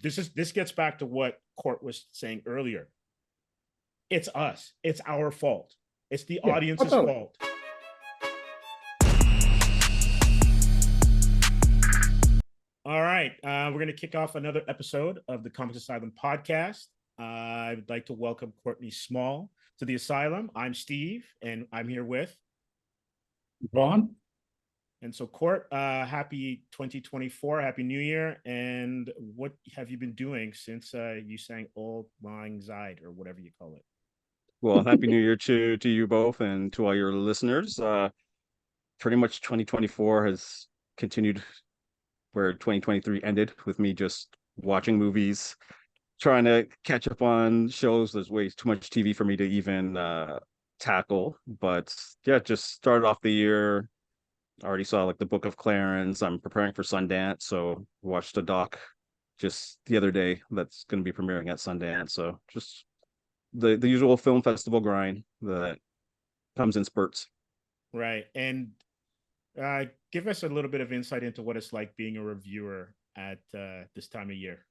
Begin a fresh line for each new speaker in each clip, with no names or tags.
this gets back to what Court was saying earlier. It's us. It's our fault. It's the
Yeah,
audience's
totally.
fault. All right, we're going to kick off another episode of the Comix Asylum podcast. I would like to welcome Courtney Small to the Asylum. I'm Steve, and I'm here with.
Ron?
And so, Court, happy 2024, happy New Year. And what have you been doing since you sang Old Lang Syne, or whatever you call it?
Well, happy New Year to you both and to all your listeners. Pretty much 2024 has continued where 2023 ended, with me just watching movies, trying to catch up on shows. There's way too much TV for me to even tackle. But yeah, just started off the year. Already saw like the Book of Clarence. I'm preparing for Sundance, so watched a doc just the other day that's going to be premiering at Sundance. So just the usual film festival grind that comes in spurts.
Right. And give us a little bit of insight into what it's like being a reviewer at this time of year.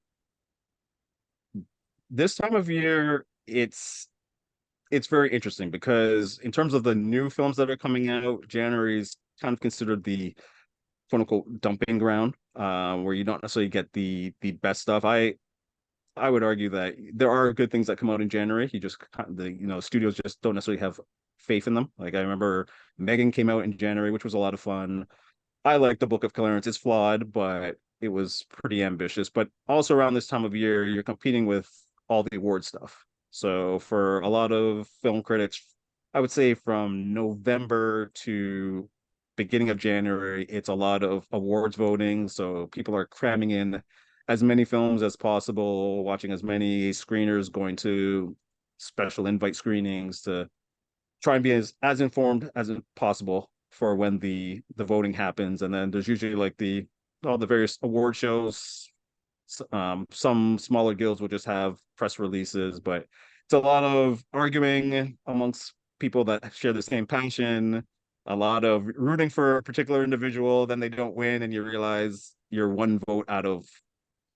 This time of year, it's very interesting because in terms of the new films that are coming out, January is kind of considered the quote unquote dumping ground, where you don't necessarily get the best stuff. I would argue that there are good things that come out in January. You just studios just don't necessarily have faith in them. Like I remember Megan came out in January, which was a lot of fun. I like the Book of Clarence. It's flawed, but it was pretty ambitious. But also around this time of year, you're competing with all the award stuff. So for a lot of film critics, I would say from November to beginning of January, it's a lot of awards voting. So people are cramming in as many films as possible, watching as many screeners, going to special invite screenings to try and be as informed as possible for when the voting happens. And then there's usually like all the various award shows. Some smaller guilds will just have press releases, but it's a lot of arguing amongst people that share the same passion, a lot of rooting for a particular individual, then they don't win, and you realize you're one vote out of,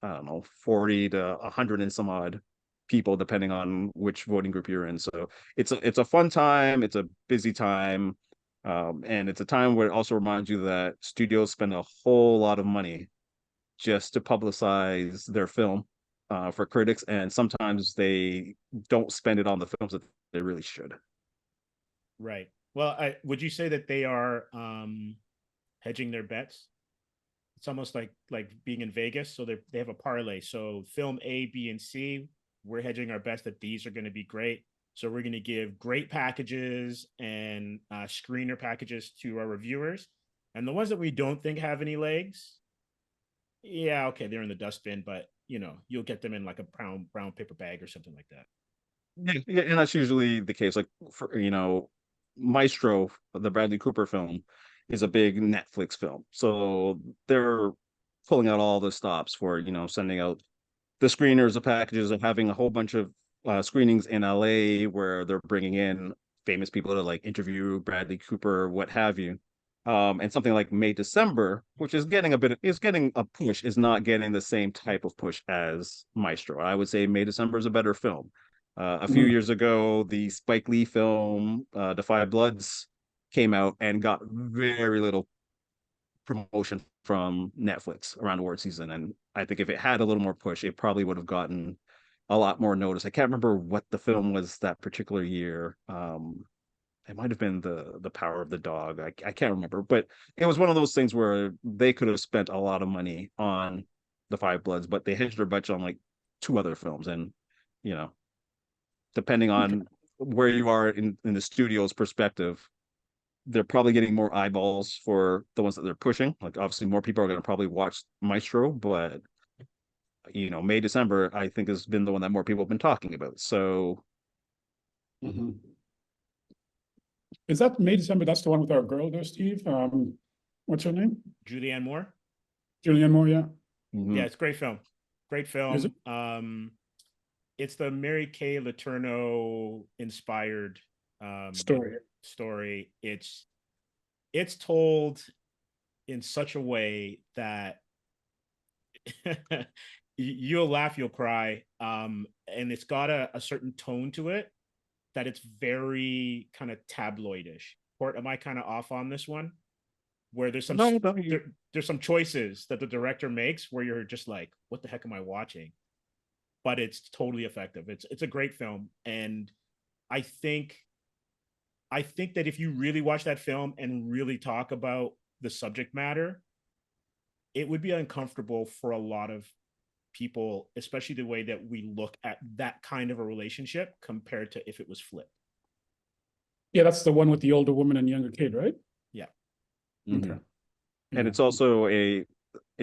I don't know, 40 to 100 and some odd people, depending on which voting group you're in. So it's a fun time, it's a busy time, and it's a time where it also reminds you that studios spend a whole lot of money just to publicize their film for critics, and sometimes they don't spend it on the films that they really should.
Right. Well, would you say that they are hedging their bets? It's almost like being in Vegas. So they have a parlay. So film A, B, and C, we're hedging our bets that these are going to be great. So we're going to give great packages and screener packages to our reviewers. And the ones that we don't think have any legs, yeah, okay, they're in the dustbin, but you'll get them in like a brown paper bag or something like that.
Yeah, and that's usually the case. Like for Maestro, the Bradley Cooper film, is a big Netflix film, so they're pulling out all the stops for sending out the screeners, the packages, and having a whole bunch of screenings in LA where they're bringing in famous people to like interview Bradley Cooper, what have you. And something like May December, which is getting a push, is not getting the same type of push as Maestro. I would say May December is a better film. A few years ago, the Spike Lee film, The Five Bloods, came out and got very little promotion from Netflix around award season. And I think if it had a little more push, it probably would have gotten a lot more notice. I can't remember what the film was that particular year. It might have been the Power of the Dog. I can't remember, but it was one of those things where they could have spent a lot of money on The Five Bloods, but they hedged their budget on like two other films. And depending on where you are in the studio's perspective, they're probably getting more eyeballs for the ones that they're pushing. Like obviously more people are going to probably watch Maestro, but May, December, I think has been the one that more people have been talking about. So
Is that May, December? That's the one with our girl there, Steve. What's her name?
Julianne Moore.
Julianne Moore, yeah.
Yeah, it's a great film. Great film.
Is it?
It's the Mary Kay Letourneau inspired story. It's told in such a way that You'll laugh, you'll cry. And it's got a certain tone to it that it's very kind of tabloidish. Or am I kind of off on this one? Where
No, no,
there's some choices that the director makes where you're just like, what the heck am I watching? But it's totally effective. It's a great film, and I think I think that if you really watch that film and really talk about the subject matter, it would be uncomfortable for a lot of people, especially the way that we look at that kind of a relationship compared to if it was flipped.
Yeah, that's the one with the older woman and younger kid, right?
Yeah.
Mhm.
Okay.
And it's also in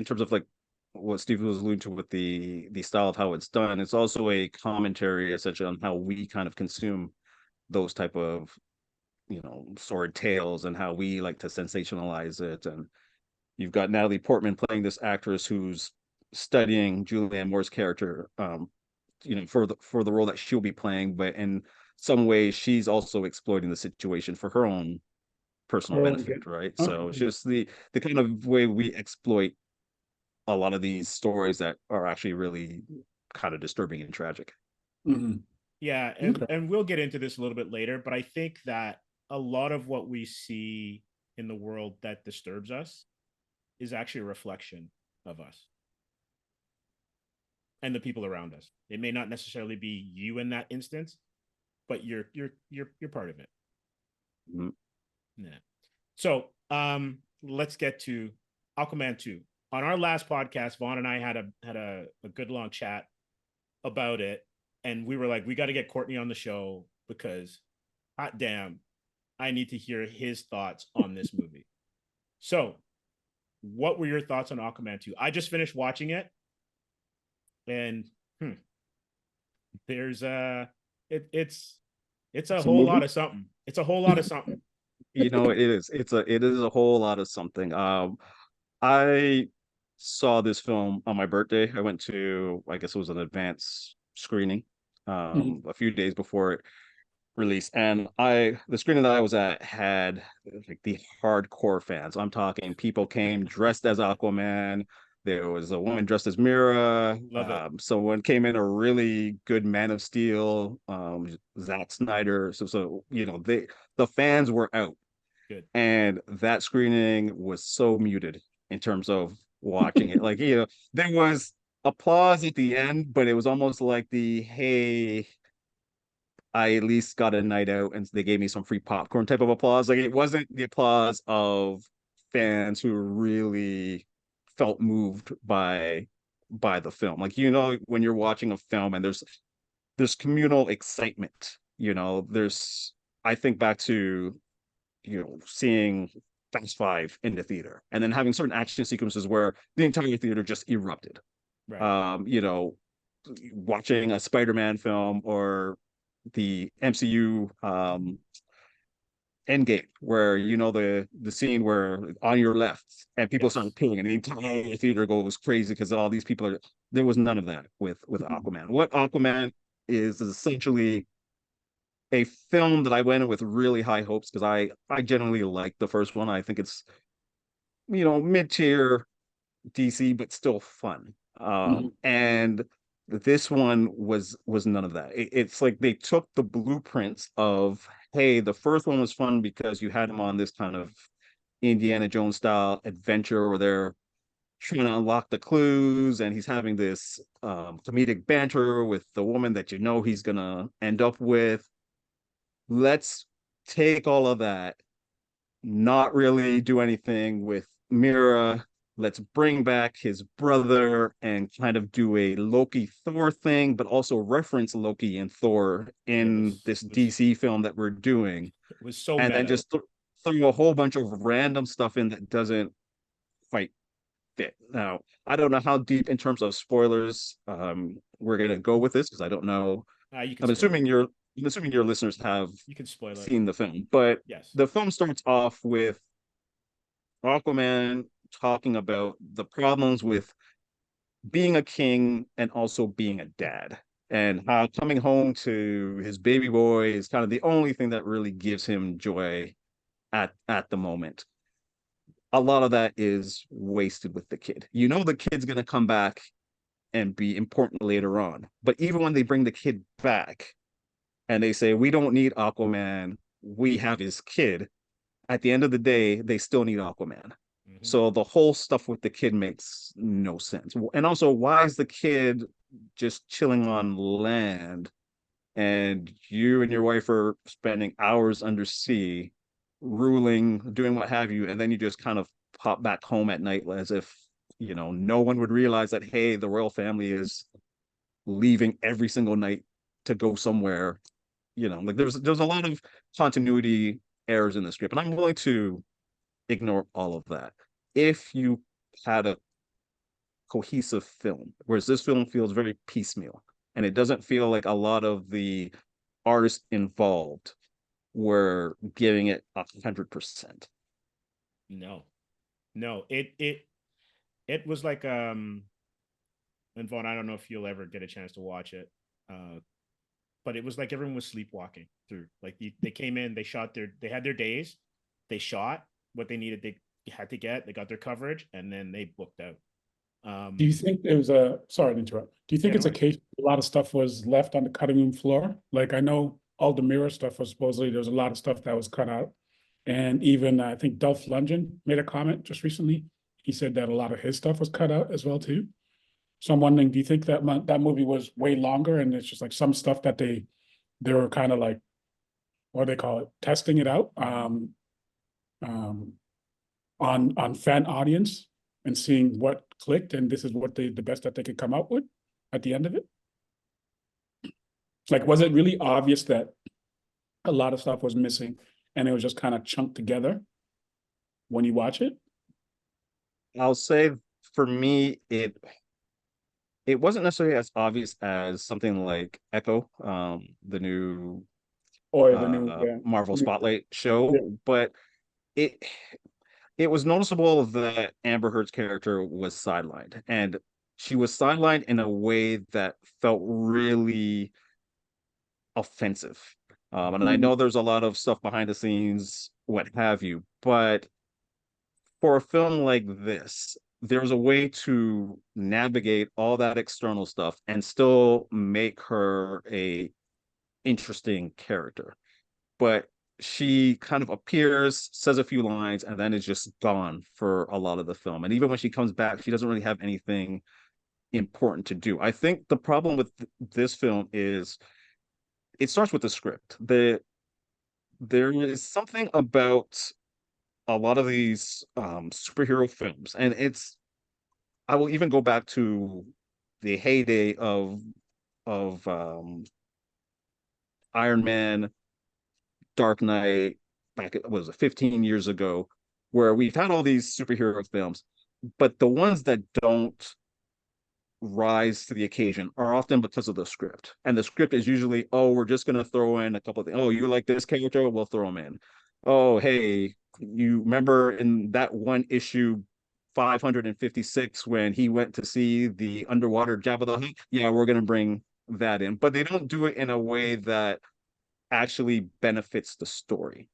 terms of like what Steve was alluding to with the style of how it's done, it's also a commentary essentially on how we kind of consume those type of, sword tales and how we like to sensationalize it. And you've got Natalie Portman playing this actress who's studying Julianne Moore's character, for the role that she'll be playing, but in some ways she's also exploiting the situation for her own personal
Oh, okay.
benefit, right? So it's
Okay.
just the kind of way we exploit a lot of these stories that are actually really kind of disturbing and tragic.
Mhm.
Yeah,
Okay.
and we'll get into this a little bit later, but I think that a lot of what we see in the world that disturbs us is actually a reflection of us and the people around us. It may not necessarily be you in that instance, but you're part of it.
Mhm.
Yeah. So let's get to Aquaman 2. On our last podcast, Vaughn and I had a good long chat about it. And we were like, we got to get Courtney on the show because hot damn, I need to hear his thoughts on this movie. So, what were your thoughts on Aquaman 2? I just finished watching it, and there's it's a
It's a
whole lot
movie.
of something. It's a whole lot of something.
It is. It is a whole lot of something. I saw this film on my birthday. I went to, I guess it was an advance screening,
Mhm.
a few days before it released. And the screening that I was at had like the hardcore fans. I'm talking people came dressed as Aquaman. There was a woman dressed as Mira.
Love it.
Someone came in a really good Man of Steel, Zack Snyder. So the fans were out,
Good.
and that screening was so muted in terms of watching it. Like, there was applause at the end, but it was almost like hey, I at least got a night out and they gave me some free popcorn type of applause. Like, it wasn't the applause of fans who really felt moved by the film. Like, when you're watching a film and there's communal excitement, there's I think back to seeing Fast Five in the theater and then having certain action sequences where the entire theater just erupted.
Right.
Um, you know, Watching a Spider-Man film or the MCU Endgame, where the scene where on your left and people start
Yes.
appearing and the entire theater goes crazy because all these people are. There was none of that with
Mhm.
Aquaman. What Aquaman is essentially a film that I went in with really high hopes because I generally like the first one. I think it's mid-tier DC, but still fun.
Mhm.
And this one was none of that. It's like they took the blueprints of, hey, the first one was fun because you had him on this kind of Indiana Jones style adventure where they're trying to unlock the clues, and he's having this comedic banter with the woman that he's gonna end up with. Let's take all of that, not really do anything with Mira. Let's bring back his brother and kind of do a Loki Thor thing, but also reference Loki and Thor
It
in
was
this
it was
DC film that we're doing,
it was so
and then
meta.
just throw a whole bunch of random stuff in that doesn't quite fit. Now, I don't know how deep in terms of spoilers we're gonna go with this because I don't know.
You can
I'm
spoil it.
assuming your listeners have
You can spoil it.
seen the film, but
Yes.
the film starts off with Aquaman talking about the problems with being a king and also being a dad, and how coming home to his baby boy is kind of the only thing that really gives him joy at the moment. A lot of that is wasted with the kid. The kid's gonna come back and be important later on. But even when they bring the kid back and they say, we don't need Aquaman, we have his kid, at the end of the day, they still need Aquaman.
Mhm.
So the whole stuff with the kid makes no sense. And also, why is the kid just chilling on land and you and your wife are spending hours under sea, ruling, doing what have you, and then you just kind of pop back home at night as if, no one would realize that, hey, the royal family is leaving every single night to go somewhere. Like there's a lot of continuity errors in the script, and I'm willing to ignore all of that if you had a cohesive film, whereas this film feels very piecemeal, and it doesn't feel like a lot of the artists involved were giving it 100%.
No, no, it was like and Vaughn, I don't know if you'll ever get a chance to watch it. But it was like everyone was sleepwalking through. Like they came in, they had their days, they shot what they needed, they had to get, they got their coverage, and then they booked out.
Do you think it was a, sorry to interrupt, do you think
Yeah,
it's
no
a case, a lot of stuff was left on the cutting room floor? Like I know all the mirror stuff was supposedly, there's a lot of stuff that was cut out. And even I think Dolph Lundgren made a comment just recently. He said that a lot of his stuff was cut out as well too. So I'm wondering, do you think that that movie was way longer and it's just like some stuff that they were kind of like, what do they call it, testing it out um, on fan audience and seeing what clicked, and this is what the best that they could come up with at the end of it? Like, was it really obvious that a lot of stuff was missing and it was just kind of chunked together when you watch it?
I'll say for me, it wasn't necessarily as obvious as something like Echo, the new
Or the new, yeah.
Marvel
Yeah.
Spotlight show, but it it was noticeable that Amber Heard's character was sidelined, and she was sidelined in a way that felt really offensive. And I
Mm,
know there's a lot of stuff behind the scenes, what have you, but for a film like this, there's a way to navigate all that external stuff and still make her a interesting character. But she kind of appears, says a few lines, and then is just gone for a lot of the film. And even when she comes back, she doesn't really have anything important to do. I think the problem with this film is it starts with the script. There is something about a lot of these superhero films, and I will even go back to the heyday of Iron Man, Dark Knight, back what was it, 15 years ago, where we've had all these superhero films, but the ones that don't rise to the occasion are often because of the script. And the script is usually, oh, we're just gonna throw in a couple of things. Oh, you like this character? We'll throw them in. Oh, hey, you remember in that one issue 556 when he went to see the underwater Jabba the Hutt? Yeah, we're gonna bring that in. But they don't do it in a way that actually benefits the story.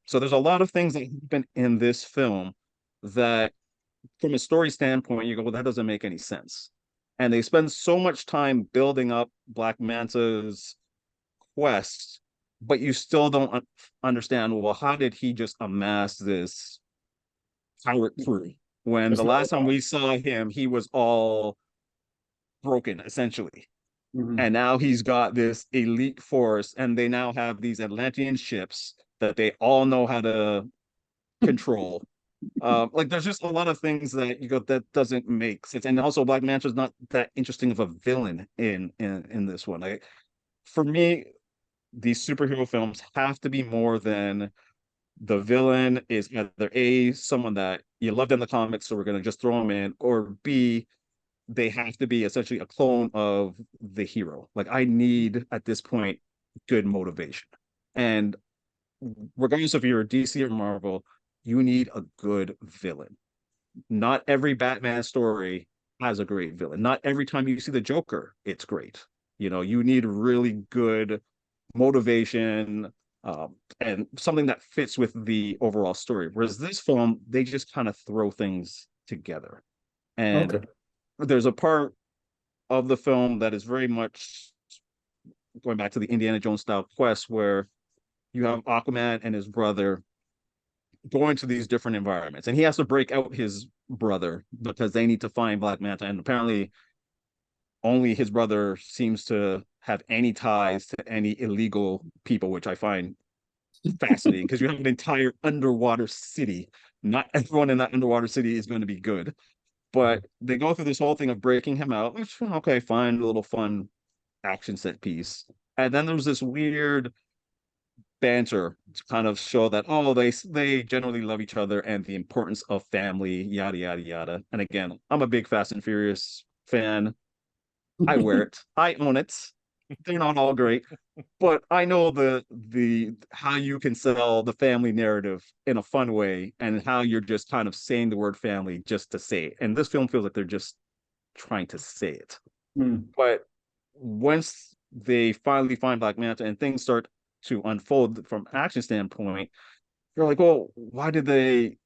So there's a lot of things that happen in this film that, from a story standpoint, you go, well, that doesn't make any sense. And they spend so much time building up Black Manta's quest, but you still don't understand, well, how did he just amass this pirate crew? When
there's
the
no,
last time we saw him, he was all broken, essentially.
mhm.
And now he's got this elite force, and they now have these Atlantean ships that they all know how to control. Like there's just a lot of things that you go that doesn't make sense. And also Black Manta's not that interesting of a villain in this one. Like for me, these superhero films have to be more than the villain is either A, someone that you loved in the comics, so we're gonna just throw him in, or B, they have to be essentially a clone of the hero. Like I need at this point good motivation. And regardless if you're a DC or Marvel, you need a good villain. Not every Batman story has a great villain. Not every time you see the Joker, it's great. You need really good motivation, and something that fits with the overall story. Whereas this film, they just kind of throw things together. And
Okay.
there's a part of the film that is very much going back to the Indiana Jones style quest, where you have Aquaman and his brother going to these different environments, and he has to break out his brother because they need to find Black Manta, and apparently only his brother seems to have any ties to any illegal people, which I find fascinating because you have an entire underwater city. Not everyone in that underwater city is going to be good, but they go through this whole thing of breaking him out, which, okay, fine, a little fun action set piece. And then there's this weird banter to kind of show that, oh, they generally love each other and the importance of family, yada yada yada. And again, I'm a big Fast and Furious fan. I wear it, I own it. They're not all great, but I know the how you can sell the family narrative in a fun way, and how you're just kind of saying the word family just to say it. And this film feels like they're just trying to say it. But once they finally find Black Manta and things start to unfold from action standpoint, you're like, well, why did they?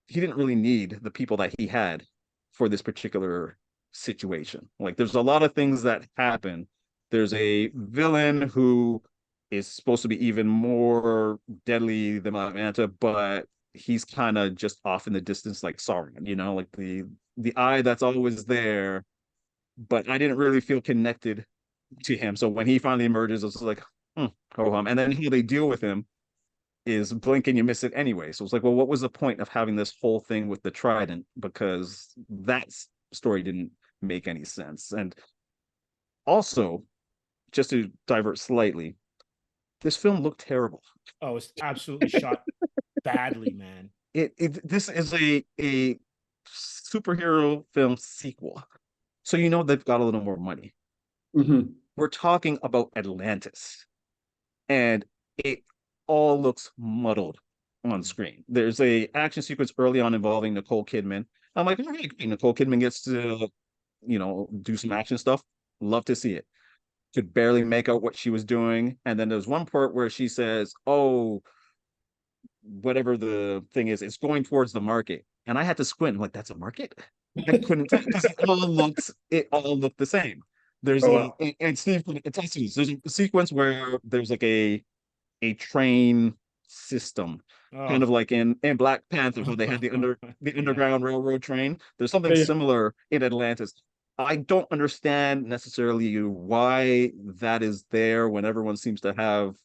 He didn't really need the people that he had for this particular situation. Like, there's a lot of things that happen. There's a villain who is supposed to be even more deadly than Black Manta, but he's kind of just off in the distance, like Sauron, like the eye that's always there. But I didn't really feel connected to him. So when he finally emerges, it's like, ho hum. And then how they deal with him is blink and you miss it anyway. So it's like, well, what was the point of having this whole thing with the trident? Because that story didn't make any sense. And also, just to divert slightly, this film looked terrible.
Oh, it's absolutely shot badly, man.
This is a superhero film sequel, so they've got a little more money. We're talking about Atlantis, and it all looks muddled on screen. There's a action sequence early on involving Nicole Kidman. I'm like, okay, Nicole Kidman gets to do some action stuff. Love to see it. Could barely make out what she was doing. And then there's one part where she says, oh, whatever the thing is, it's going towards the market. And I had to squint. I'm like, that's a market? I couldn't tell because it all looked the same. There's and Steve, there's a sequence where there's like a train system, kind of like in Black Panther, where they had the underground railroad train. There's something similar in Atlantis. I don't understand necessarily why that is there when everyone seems to have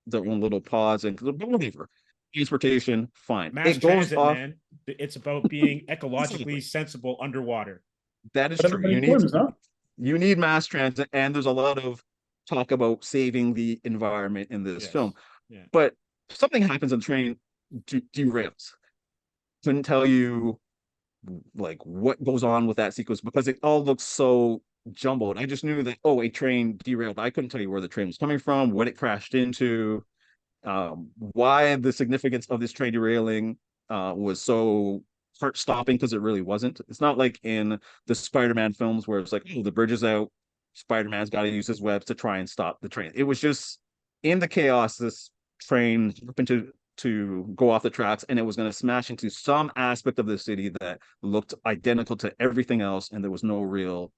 their own little pods and whatever. Transportation, fine.
Mass transit, man. It's about being ecologically sensible underwater.
That is true. You need mass transit, and there's a lot of talk about saving the environment in this film.
Yeah.
But something happens on the train, derails. Couldn't tell you like what goes on with that sequence because it all looks so jumbled. I just knew that, a train derailed. I couldn't tell you where the train was coming from, what it crashed into, why the significance of this train derailing was so heart-stopping, because it really wasn't. It's not like in the Spider-Man films where it's like, oh, the bridge is out, Spider-Man's got to use his webs to try and stop the train. It was just in the chaos, this train happened to go off the tracks, and it was going to smash into some aspect of the city that looked identical to everything else, and there was no real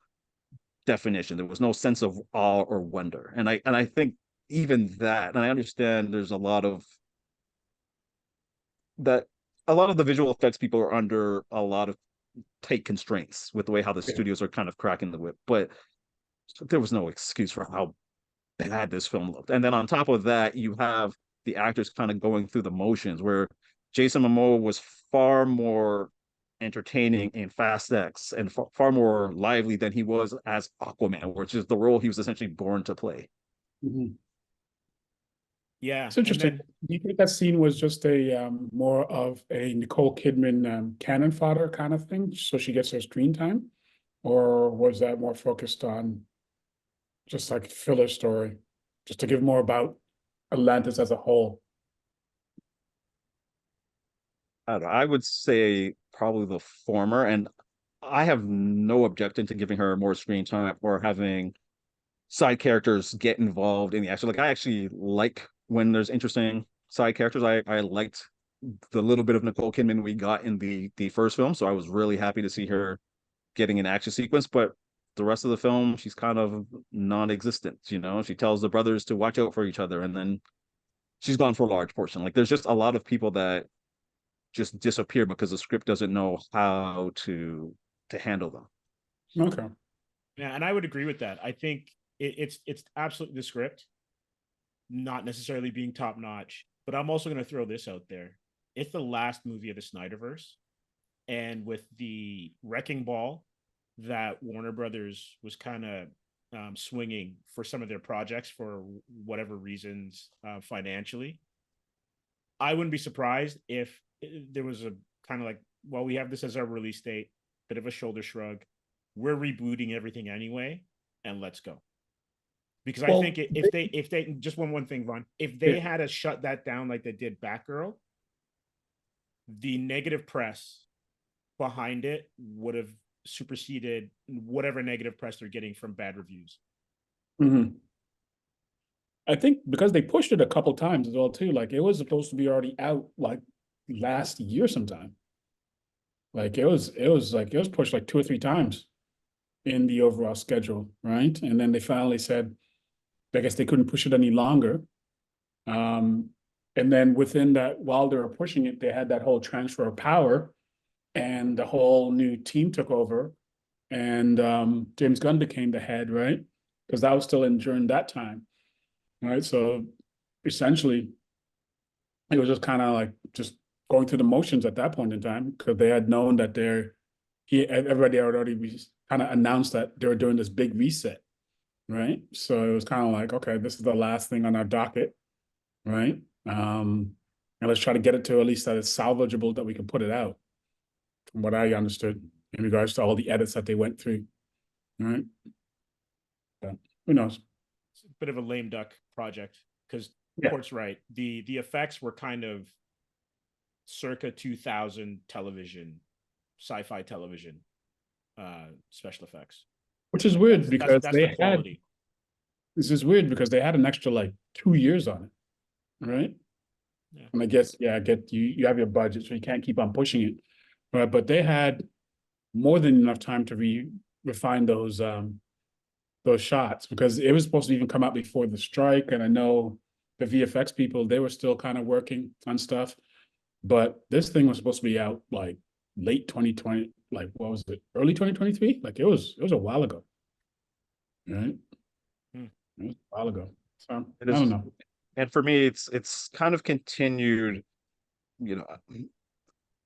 definition. There was no sense of awe or wonder. And I think even that, and I understand there's a lot of the visual effects people are under a lot of tight constraints with the way how the studios are kind of cracking the whip, but there was no excuse for how bad this film looked. And then on top of that, you have the actors kind of going through the motions, where Jason Momoa was far more entertaining in Fast X and far more lively than he was as Aquaman, which is the role he was essentially born to play.
Yeah,
it's interesting. Do you think that scene was just a more of a Nicole Kidman cannon fodder kind of thing, so she gets her screen time, or was that more focused on just like filler story, just to give more about Atlantis as a whole?
I would say probably the former, and I have no objection to giving her more screen time or having side characters get involved in the action. Like, I actually like when there's interesting side characters. I liked the little bit of Nicole Kidman we got in the first film, so I was really happy to see her getting an action sequence. But the rest of the film, she's kind of non-existent. You know, she tells the brothers to watch out for each other, and then she's gone for a large portion. Like there's just a lot of people that just disappear because the script doesn't know how to handle them.
Okay.
Yeah, and I would agree with that. I think it's absolutely the script not necessarily being top notch, but I'm also going to throw this out there. It's the last movie of the Snyderverse, and with the wrecking ball that Warner Brothers was kind of swinging for some of their projects for whatever reasons financially, I wouldn't be surprised if there was a kind of like, well, we have this as our release date, bit of a shoulder shrug. We're rebooting everything anyway, and let's go. Because I think if they just one thing, Vaughn, if they had to shut that down like they did Batgirl, the negative press behind it would have superseded whatever negative press they're getting from bad reviews.
Mm-hmm. I think because they pushed it a couple times as well too. Like it was supposed to be already out like last year sometime. Like it was pushed like 2 or 3 times in the overall schedule, right? And then they finally said, I guess they couldn't push it any longer. And then within that, while they were pushing it, they had that whole transfer of power, and the whole new team took over, and James Gunn became the head, right? Because that was still in during that time, right? So essentially, it was just kind of like just going through the motions at that point in time, because they had known that everybody had already kind of announced that they were doing this big reset, right? So it was kind of like, okay, this is the last thing on our docket, right? And let's try to get it to at least that it's salvageable, that we can put it out, from what I understood in regards to all the edits that they went through, right? But who knows?
It's a bit of a lame duck project because
Yeah.
Court's right. The effects were kind of circa 2000 television, sci-fi television special effects.
Which is weird because
that's the quality.
This is weird because they had an extra like 2 years on it, right?
Yeah.
And I guess, I get you have your budget, so you can't keep on pushing it, right? But they had more than enough time to refine those shots, because it was supposed to even come out before the strike. And I know the VFX people, they were still kind of working on stuff, but this thing was supposed to be out like late 2020, like what was it, early 2023? Like it was a while ago, right? It was a while ago. So I don't know.
And for me, it's kind of continued, you know,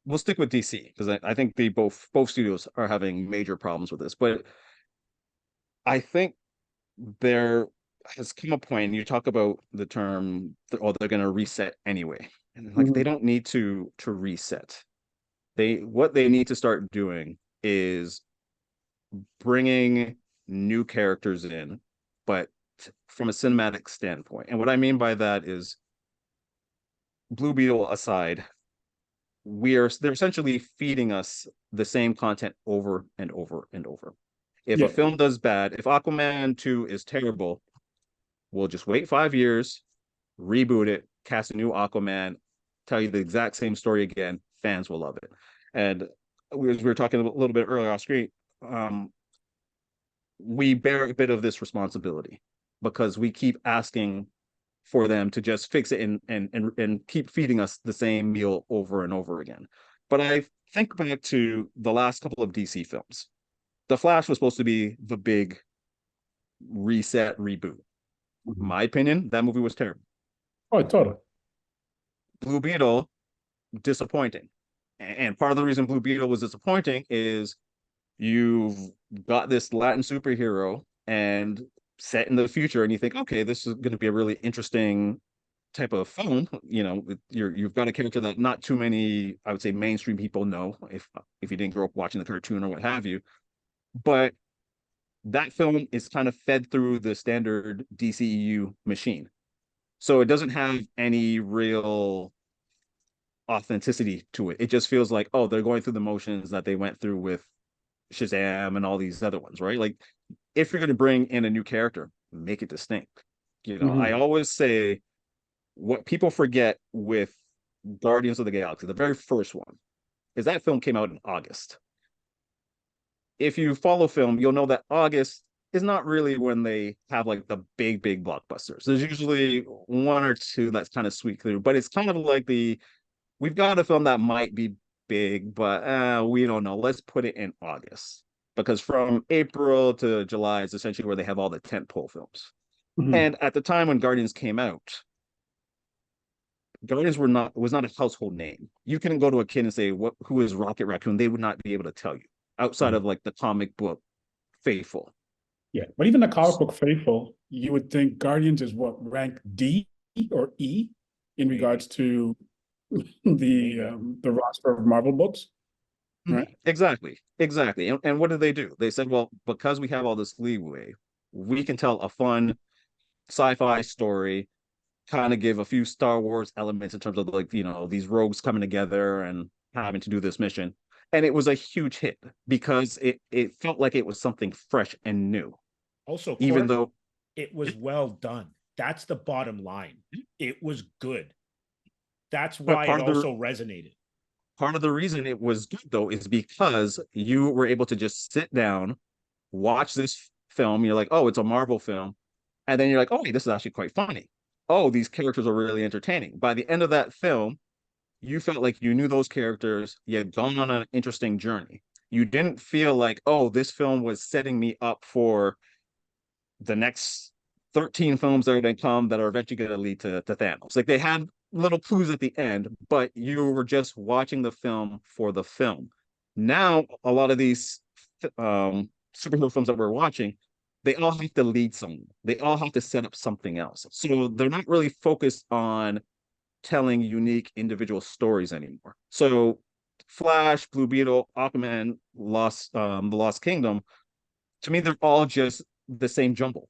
we'll stick with DC because I think both studios are having major problems with this. But I think there has come a point, and you talk about the term, oh, they're going to reset anyway. And like they don't need to reset. What they need to start doing is bringing new characters in, but from a cinematic standpoint. And what I mean by that is, Blue Beetle aside, they're essentially feeding us the same content over and over and over. If a film does bad, if Aquaman 2 is terrible, we'll just wait 5 years, reboot it, cast a new Aquaman, tell you the exact same story again. Fans will love it. And we were talking a little bit earlier off screen. We bear a bit of this responsibility because we keep asking for them to just fix it and keep feeding us the same meal over and over again. But I think back to the last couple of DC films. The Flash was supposed to be the big reset reboot. In my opinion, that movie was terrible.
Oh, totally.
Blue Beetle, disappointing. And part of the reason Blue Beetle was disappointing is you've got this Latin superhero and set in the future, and you think, okay, this is going to be a really interesting type of film. You know, you've got a character that not too many, I would say, mainstream people know if you didn't grow up watching the cartoon or what have you. But that film is kind of fed through the standard DCEU machine, so it doesn't have any real authenticity to it. It just feels like, oh, they're going through the motions that they went through with Shazam and all these other ones, right? Like, if you're going to bring in a new character, make it distinct. You know, I always say what people forget with Guardians of the Galaxy, the very first one, is that film came out in August. if you follow film, you'll know that August is not really when they have like the big blockbusters. There's usually one or two that's kind of sweet through, but it's kind of like we've got a film that might be big, but we don't know. Let's put it in August because from April to July is essentially where they have all the tentpole films.
Mhm.
And at the time when Guardians came out, Guardians was not a household name. You couldn't go to a kid and say who is Rocket Raccoon. They would not be able to tell you outside of like the comic book faithful.
Yeah, but even the comic book faithful, you would think Guardians is what, ranked D or E in regards to the roster of Marvel books, right?
Exactly. And what did they do? They said, well, because we have all this leeway, we can tell a fun sci-fi story, kind of give a few Star Wars elements in terms of like, these rogues coming together and having to do this mission. And it was a huge hit because it felt like it was something fresh and new.
Also,
Even
Court,
though
it was well done. That's the bottom line. It was good. That's
but
why it also resonated.
part of the reason it was good though is because you were able to just sit down, watch this film. You're like, oh, it's a Marvel film. And then you're like, oh, wait, this is actually quite funny. Oh, these characters are really entertaining. By the end of that film, you felt like you knew those characters. You had gone on an interesting journey. You didn't feel like, oh, this film was setting me up for the next 13 films that are going to come that are eventually going to lead to Thanos. Like they had little clues at the end, but you were just watching the film for the film. Now, a lot of these superhero films that we're watching, they all have to lead something. They all have to set up something else. So they're not really focused on telling unique individual stories anymore. So Flash, Blue Beetle, Aquaman, the Lost Kingdom, to me, they're all just the same jumble.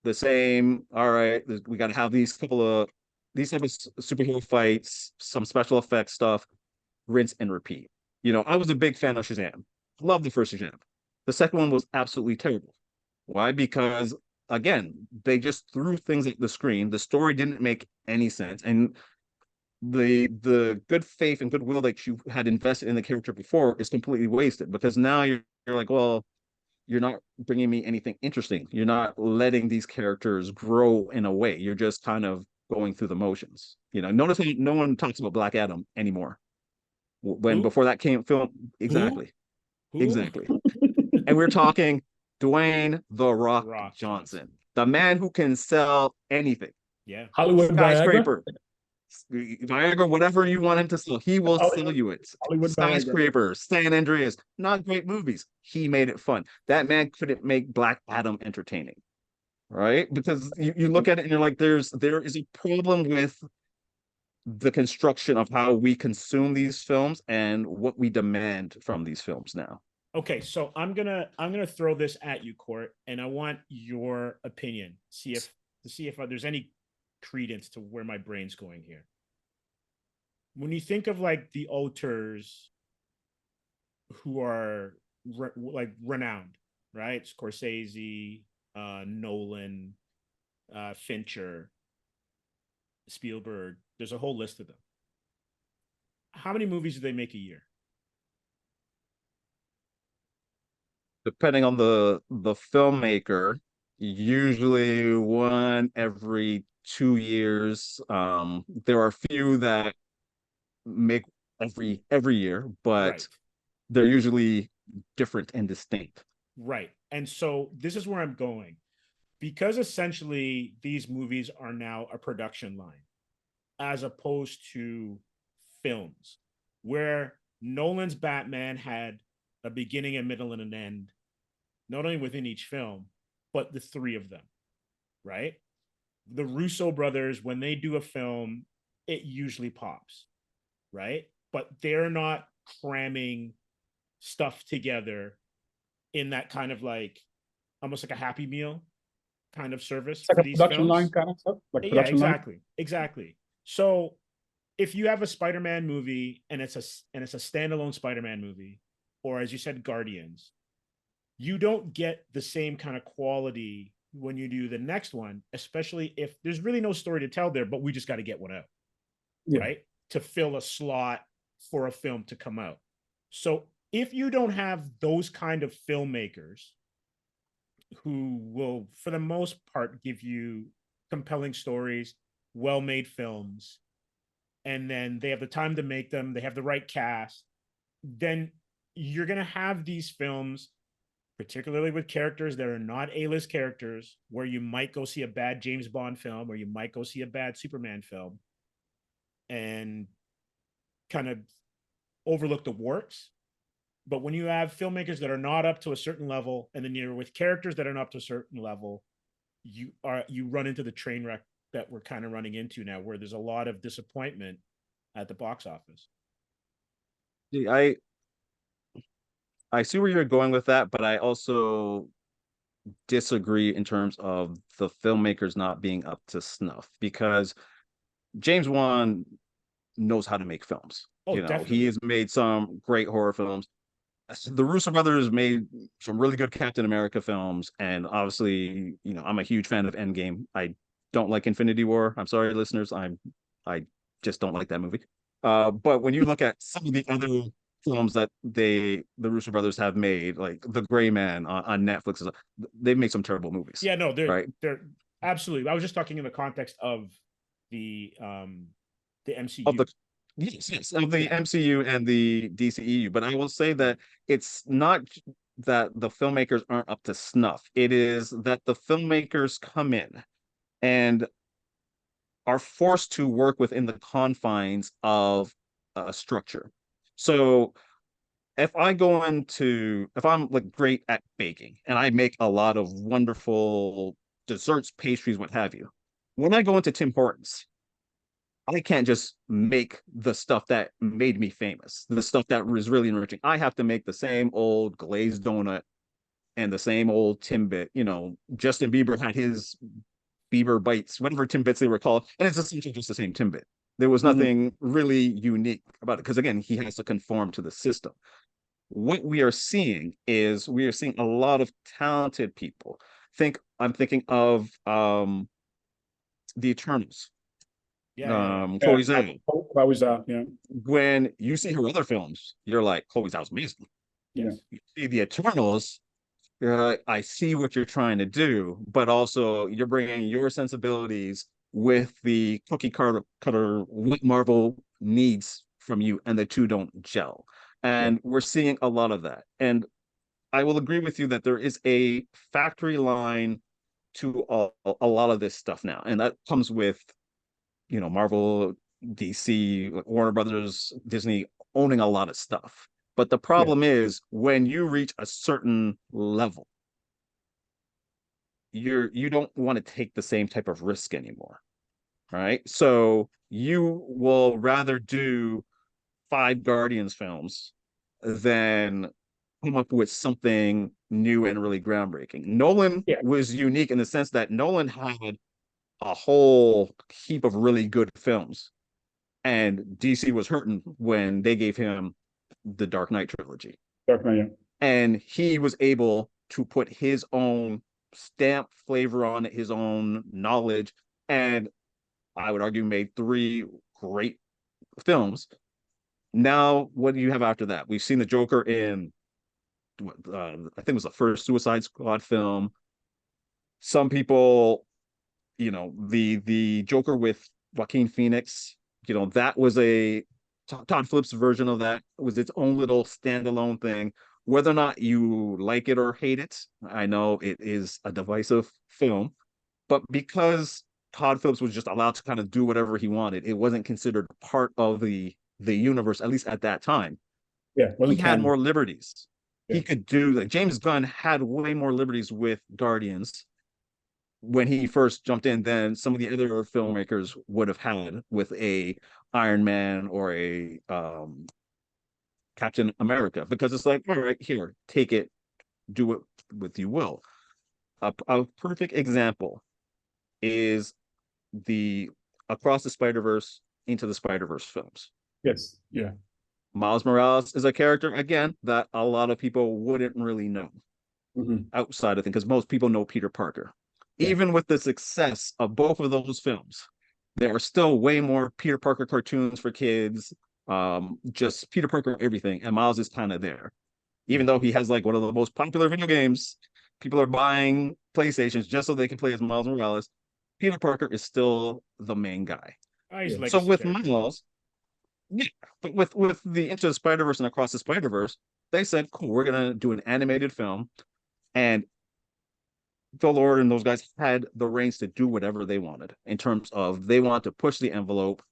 The same, all right, we got to have these type of superhero fights, some special effects stuff, rinse and repeat. I was a big fan of Shazam. Loved the first Shazam. The second one was absolutely terrible. Why? Because again, they just threw things at the screen. The story didn't make any sense, and the good faith and goodwill that you had invested in the character before is completely wasted because now you're like, well, you're not bringing me anything interesting. You're not letting these characters grow in a way. You're just kind of going through the motions. Notice no one talks about Black Adam anymore. When
Who?
before that came film,
Who?
exactly,
Who?
exactly. And we're talking Dwayne The Rock
Rock
Johnson, the man who can sell anything.
Yeah.
Hollywood Viagra.
Skyscraper, Viagra, whatever you want him to sell, he will sell you it.
Hollywood Viagra.
Skyscraper, San Andreas, not great movies. He made it fun. That man couldn't make Black Adam entertaining, right? Because you look at it and you're like, there is a problem with the construction of how we consume these films and what we demand from these films now.
Okay, so I'm gonna throw this at you, Court, and I want your opinion. See if there's any credence to where my brain's going here. When you think of like the auteurs who are like renowned, right? Scorsese, Nolan, Fincher, Spielberg. There's a whole list of them. How many movies do they make a year?
Depending on the filmmaker, usually one every 2 years. There are a few that make every year, but
Right.
they're usually different and distinct.
Right. And so this is where I'm going. Because essentially these movies are now a production line as opposed to films, where Nolan's Batman had a beginning, a middle, and an end, not only within each film, but the three of them, right? The Russo brothers, when they do a film, it usually pops, right? But they're not cramming stuff together in that kind of like almost like a Happy Meal kind of service
It's like
for
a
these
production
films.
line kind of stuff, like
Yeah,
production line.
exactly. So if you have a Spider-Man movie and it's a standalone Spider-Man movie, or as you said, Guardians, you don't get the same kind of quality when you do the next one, especially if there's really no story to tell there, but we just got to get one out,
Yeah.
right? To fill a slot for a film to come out. So if you don't have those kind of filmmakers who will, for the most part, give you compelling stories, well-made films, and then they have the time to make them, they have the right cast, then you're going to have these films, particularly with characters that are not A-list characters, where you might go see a bad James Bond film or you might go see a bad Superman film and kind of overlook the warts. But when you have filmmakers that are not up to a certain level, and then you're with characters that are not up to a certain level, you run into the train wreck that we're kind of running into now, where there's a lot of disappointment at the box office.
I see where you're going with that, but I also disagree in terms of the filmmakers not being up to snuff, because James Wan knows how to make films.
Oh,
You know,
definitely.
he has made some great horror films. The Russo brothers made some really good Captain America films, and obviously, you know, I'm a huge fan of Endgame. I don't like Infinity War. I'm sorry, listeners. I just don't like that movie. But when you look at some of the other films that the Russo brothers have made, like The Gray Man on Netflix, they've made some terrible movies.
Yeah, no,
right.
they're absolutely. I was just talking in the context of the MCU.
Of the yes, of the MCU and the DCEU. But I will say that it's not that the filmmakers aren't up to snuff. It is that the filmmakers come in and are forced to work within the confines of a structure. So if I'm like great at baking and I make a lot of wonderful desserts, pastries, what have you, when I go into Tim Hortons, I can't just make the stuff that made me famous, the stuff that was really enriching. I have to make the same old glazed donut and the same old Timbit. You know, Justin Bieber had his Bieber Bites, whatever Timbits they were called, and it's essentially just the same Timbit. There was nothing really unique about it because, again, he has to conform to the system. What we are seeing is we are seeing a lot of talented people. I'm thinking of the Eternals. Chloe Zhao.
Chloe Zhao, yeah.
When you see her other films, you're like, Chloe Zhao's amazing.
Yes.
You see the Eternals, you're like, I see what you're trying to do, but also you're bringing your sensibilities with the cookie cutter what Marvel needs from you, and the two don't gel. And we're seeing a lot of that. And I will agree with you that there is a factory line to a lot of this stuff now, and that comes with, you know, Marvel, DC, Warner Brothers, Disney owning a lot of stuff. But the problem is when you reach a certain level, you don't want to take the same type of risk anymore. Right? So you will rather do 5 Guardians films than come up with something new and really groundbreaking. Nolan was unique in the sense that Nolan had a whole heap of really good films, and DC was hurting when they gave him the Dark Knight trilogy.
Dark Knight, yeah.
And he was able to put his own stamp flavor on it, his own knowledge, and I would argue made 3 great films. Now, what do you have after that? We've seen the Joker in, I think it was the first Suicide Squad film. Some people, you know, the Joker with Joaquin Phoenix, you know, that was a Todd Phillips version of that. It was its own little standalone thing. Whether or not you like it or hate it, I know it is a divisive film, but because Todd Phillips was just allowed to kind of do whatever he wanted, it wasn't considered part of the universe, at least at that time.
Yeah,
he had more liberties. He could do, like, James Gunn had way more liberties with Guardians when he first jumped in than some of the other filmmakers would have had with a Iron Man or a Captain America, because it's like, all right, here, take it, do it with you will. A perfect example is the Across the Spider-Verse, Into the Spider-Verse films.
Yes, yeah.
Miles Morales is a character, again, that a lot of people wouldn't really know outside of things, because most people know Peter Parker. Even with the success of both of those films, there are still way more Peter Parker cartoons for kids, just Peter Parker everything, and Miles is kind of there. Even though he has like one of the most popular video games, people are buying PlayStations just so they can play as Miles Morales. Peter Parker is still the main guy.
Oh, he's a
So
legacy
with
character.
Miles, yeah, but with the Into the Spider-Verse and Across the Spider-Verse, they said, cool, we're gonna do an animated film. And Phil Lord and those guys had the reins to do whatever they wanted in terms of they want to push the envelope.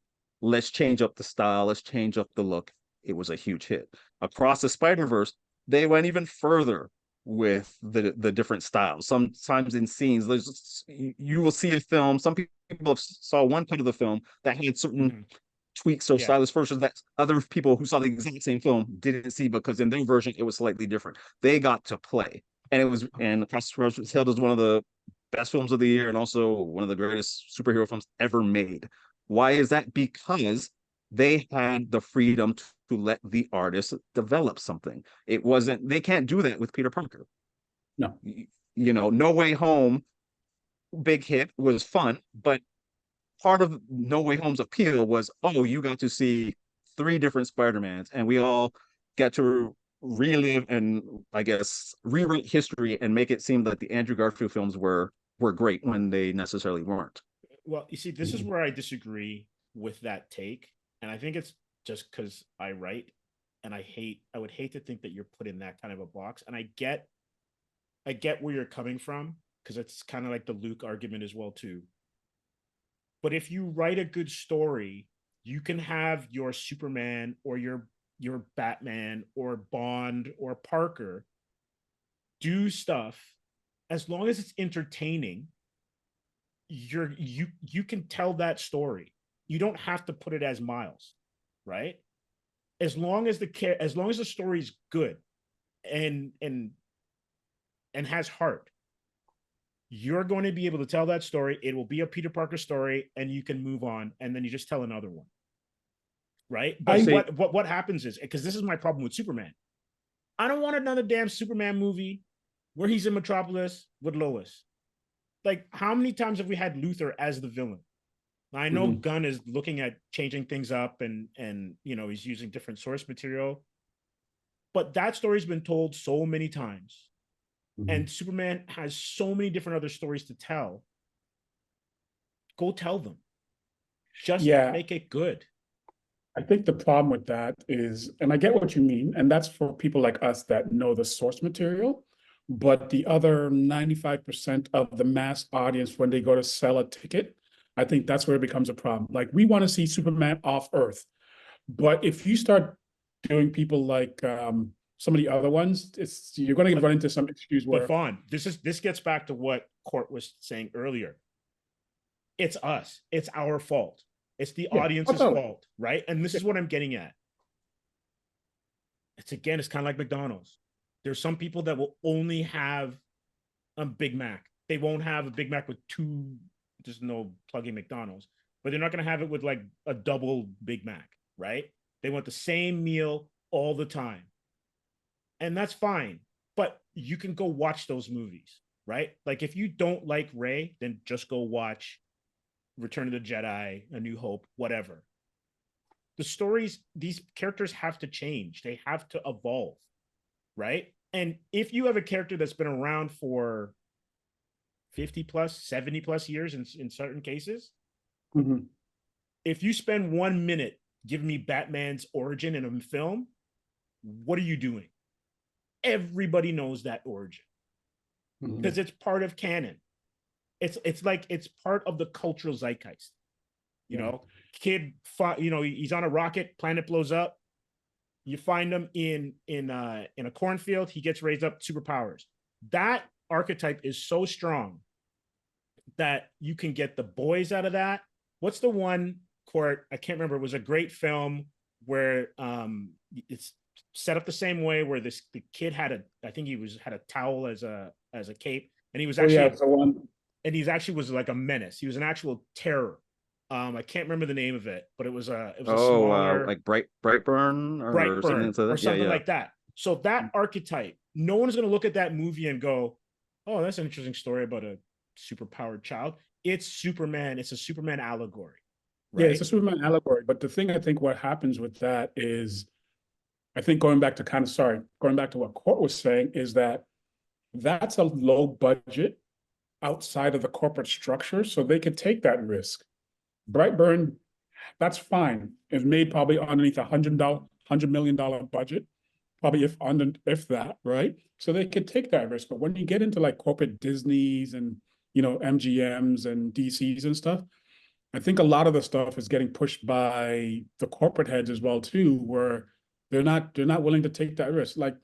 Let's change up the style. Let's change up the look. It was a huge hit. Across the Spider-Verse, they went even further with the different styles. Sometimes in scenes, you will see a film. Some people saw one cut of the film that had certain
Mhm.
tweaks or
Yeah.
stylish versions that other people who saw the exact same film didn't see because in their version it was slightly different. They got to play, and it was and Across was hailed as one of the best films of the year and also one of the greatest superhero films ever made. Why is that? Because they had the freedom to let the artist develop something. It wasn't they can't do that with Peter Parker.
No.
You know, No Way Home, big hit, was fun, but part of No Way Home's appeal was, oh, you got to see three different Spider-Mans, and we all get to relive and I guess rewrite history and make it seem that the Andrew Garfield films were great when they necessarily weren't.
Well, you see, this is where I disagree with that take, and I think it's just because I write, and I would hate to think that you're put in that kind of a box, and I get where you're coming from because it's kind of like the Luke argument as well too. But if you write a good story, you can have your Superman or your Batman or Bond or Parker do stuff as long as it's entertaining. You can tell that story. You don't have to put it as Miles, right? As long as the story's good and and has heart, you're going to be able to tell that story. It will be a Peter Parker story, and you can move on, and then you just tell another one, right? But
I
what happens is, because this is my problem with Superman. I don't want another damn Superman movie where he's in Metropolis with Lois. Like, how many times have we had Luthor as the villain? I know
Mhm.
Gunn is looking at changing things up, and he's using different source material, but that story's been told so many times,
Mhm.
and Superman has so many different other stories to tell. Go tell them. Just
Yeah,
make it good.
I think the problem with that is, and I get what you mean, and that's for people like us that know the source material. But the other 95% of the mass audience, when they go to sell a ticket, I think that's where it becomes a problem. Like, we want to see Superman off Earth. But if you start doing people like some of the other ones, you're going to
But
run into some issues
but
where,
Vaughn, this gets back to what Court was saying earlier. It's us. It's our fault. It's the
yeah, oh,
audience's
totally.
fault, right? And this
Yeah.
is what I'm getting at. It's kind of like McDonald's. There's some people that will only have a Big Mac. They won't have a Big Mac with two, just no plugging McDonald's, but they're not going to have it with like a double Big Mac, right? They want the same meal all the time. And that's fine. But you can go watch those movies, right? Like, if you don't like Ray, then just go watch Return of the Jedi, A New Hope, whatever. The stories, these characters have to change. They have to evolve, right? And if you have a character that's been around for 50 plus, 70 plus years in certain cases,
Mhm.
if you spend 1 minute giving me Batman's origin in a film, what are you doing? Everybody knows that origin because
Mhm.
it's part of canon. It's like it's part of the cultural zeitgeist. You
Yeah.
know, kid, he's on a rocket, planet blows up. You find him in a cornfield. He gets raised up, superpowers. That archetype is so strong that you can get the boys out of that. What's the one, Court? I can't remember. It was a great film where it's set up the same way, where the kid I think he had a towel as a cape, and he was
Oh, yeah.
actually
So one,
was like a menace. He was an actual terror. I can't remember the name of it, but it was a
Oh,
smaller
like Brightburn or something
Brightburn
like that.
or
Yeah,
something
yeah.
like that. So that archetype, no one's going to look at that movie and go, "Oh, that's an interesting story about a superpowered child." It's Superman. It's a Superman allegory,
yeah, it's
right?
a Superman allegory. But the thing I think what happens with that is I think going back to what Court was saying is that that's a low budget outside of the corporate structure, so they could take that risk. Brightburn, that's fine. It's made probably underneath $100 million budget, probably if that, right? So they could take that risk. But when you get into like corporate Disneys and MGMs and DCs and stuff, I think a lot of the stuff is getting pushed by the corporate heads as well too, where they're not willing to take that risk. Like,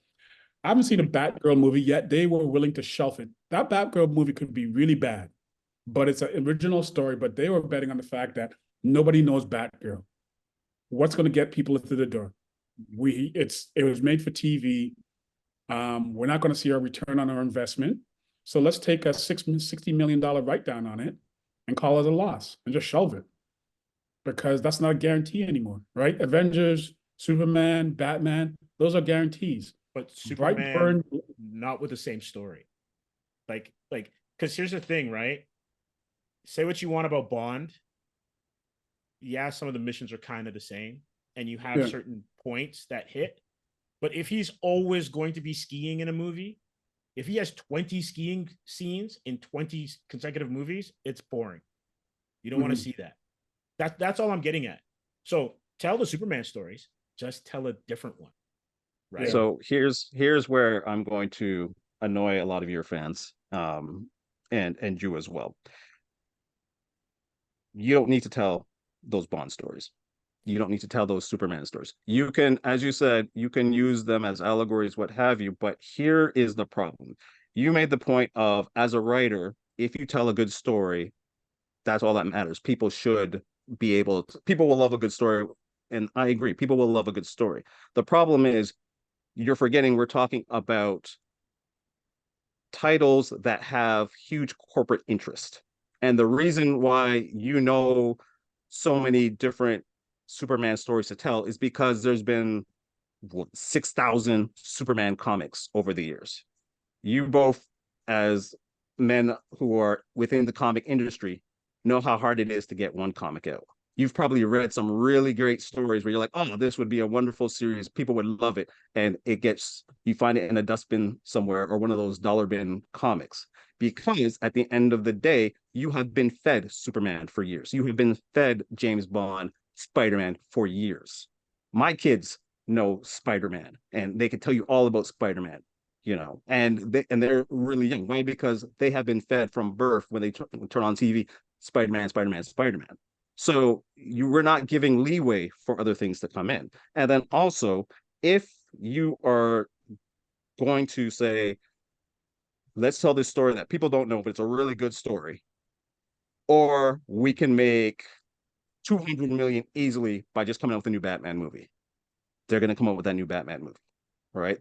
I haven't seen a Batgirl movie yet. They were willing to shelf it. That Batgirl movie could be really bad, but it's an original story. But they were betting on the fact that nobody knows Batgirl. What's going to get people through the door? It was made for TV. We're not going to see a return on our investment. So let's take a $60 million write down on it and call it a loss and just shelve it, because that's not a guarantee anymore, right? Avengers, Superman, Batman, those are guarantees.
But Superman, not with the same story. Like, because here's the thing, right? Say what you want about Bond. Yeah, some of the missions are kind of the same, and you have certain points that hit. But if he's always going to be skiing in a movie, if he has 20 skiing scenes in 20 consecutive movies, it's boring. You don't want to see that. That's all I'm getting at. So tell the Superman stories, just tell a different one. Right.
So here's where I'm going to annoy a lot of your fans, and you as well. You don't need to tell those Bond stories. You don't need to tell those Superman stories. You can, as you said, you can use them as allegories, what have you. But here is the problem. You made the point of, as a writer, if you tell a good story, that's all that matters. People should be able to, people will love a good story. And I agree, people will love a good story. The problem is, you're forgetting we're talking about titles that have huge corporate interest. And the reason why so many different Superman stories to tell is because there's been 6,000 Superman comics over the years. You both, as men who are within the comic industry, know how hard it is to get one comic out. You've probably read some really great stories where you're like, oh, this would be a wonderful series. People would love it. And you find it in a dustbin somewhere or one of those dollar bin comics. Because at the end of the day, you have been fed Superman for years. You have been fed James Bond, Spider-Man for years. My kids know Spider-Man and they can tell you all about Spider-Man, and they're really young. Why? Because they have been fed from birth when they turn on TV, Spider-Man, Spider-Man, Spider-Man. So you were not giving leeway for other things to come in. And then also, if you are going to say, let's tell this story that people don't know, but it's a really good story, or we can make 200 million easily by just coming out with a new Batman movie. They're going to come up with that new Batman movie, right?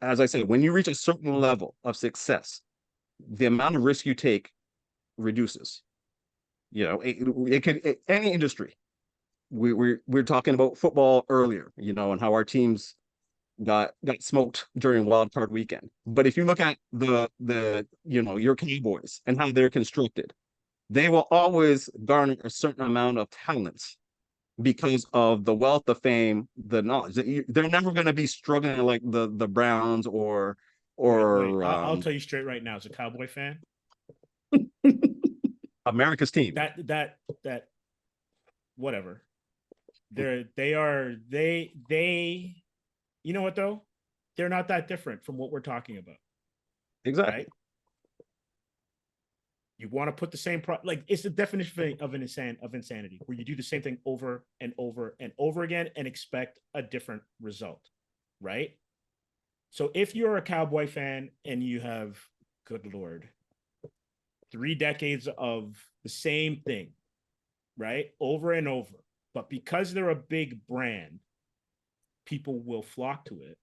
As I said, when you reach a certain level of success, the amount of risk you take reduces. It could any industry. We're talking about football earlier, and how our teams got smoked during wild card weekend. But if you look at your Cowboys and how they're constructed, they will always garner a certain amount of talents because of the wealth of fame, the knowledge. They're never going to be struggling like the Browns or
wait. I'll tell you straight right now, as a Cowboy fan,
America's team.
That whatever. They you know what though? They're not that different from what we're talking about.
Exactly.
Right? You want to put the same it's the definition of insanity, where you do the same thing over and over and over again and expect a different result, right? So if you're a Cowboy fan and you have, good Lord, 3 decades of the same thing, right? Over and over. But because they're a big brand, people will flock to it.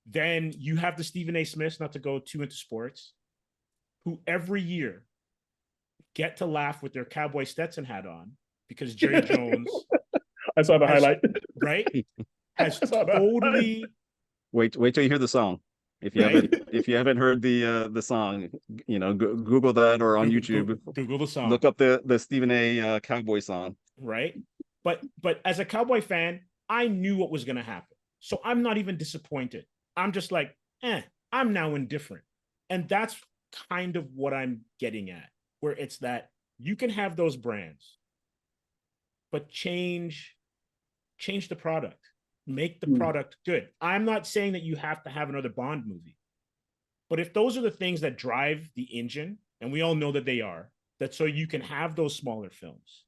Then you have the Stephen A. Smiths, not to go too into sports, who every year get to laugh with their Cowboy Stetson hat on because Jerry Jones.
I saw the highlight.
Right? Has totally.
Wait till you hear the song. If you haven't heard the song, Google that, or on YouTube.
Google the song.
Look up the Stephen A. Cowboy song.
Right, but as a Cowboy fan, I knew what was going to happen. So I'm not even disappointed. I'm just like, I'm now indifferent. And that's kind of what I'm getting at, where it's that you can have those brands, but change the product, make the product good. I'm not saying that you have to have another Bond movie, but if those are the things that drive the engine, and we all know that they are, that so you can have those smaller films,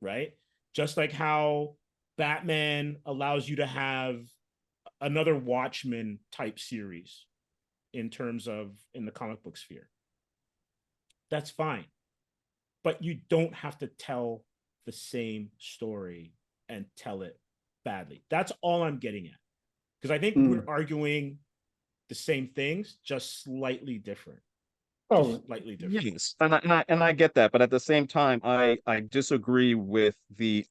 right? Just like how Batman allows you to have another Watchmen type series in terms of in the comic book sphere. That's fine. But you don't have to tell the same story and tell it badly. That's all I'm getting at. Because I think we're arguing the same things, just slightly different.
Oh,
Slightly different.
Yes, and I get that, but at the same time, I disagree with the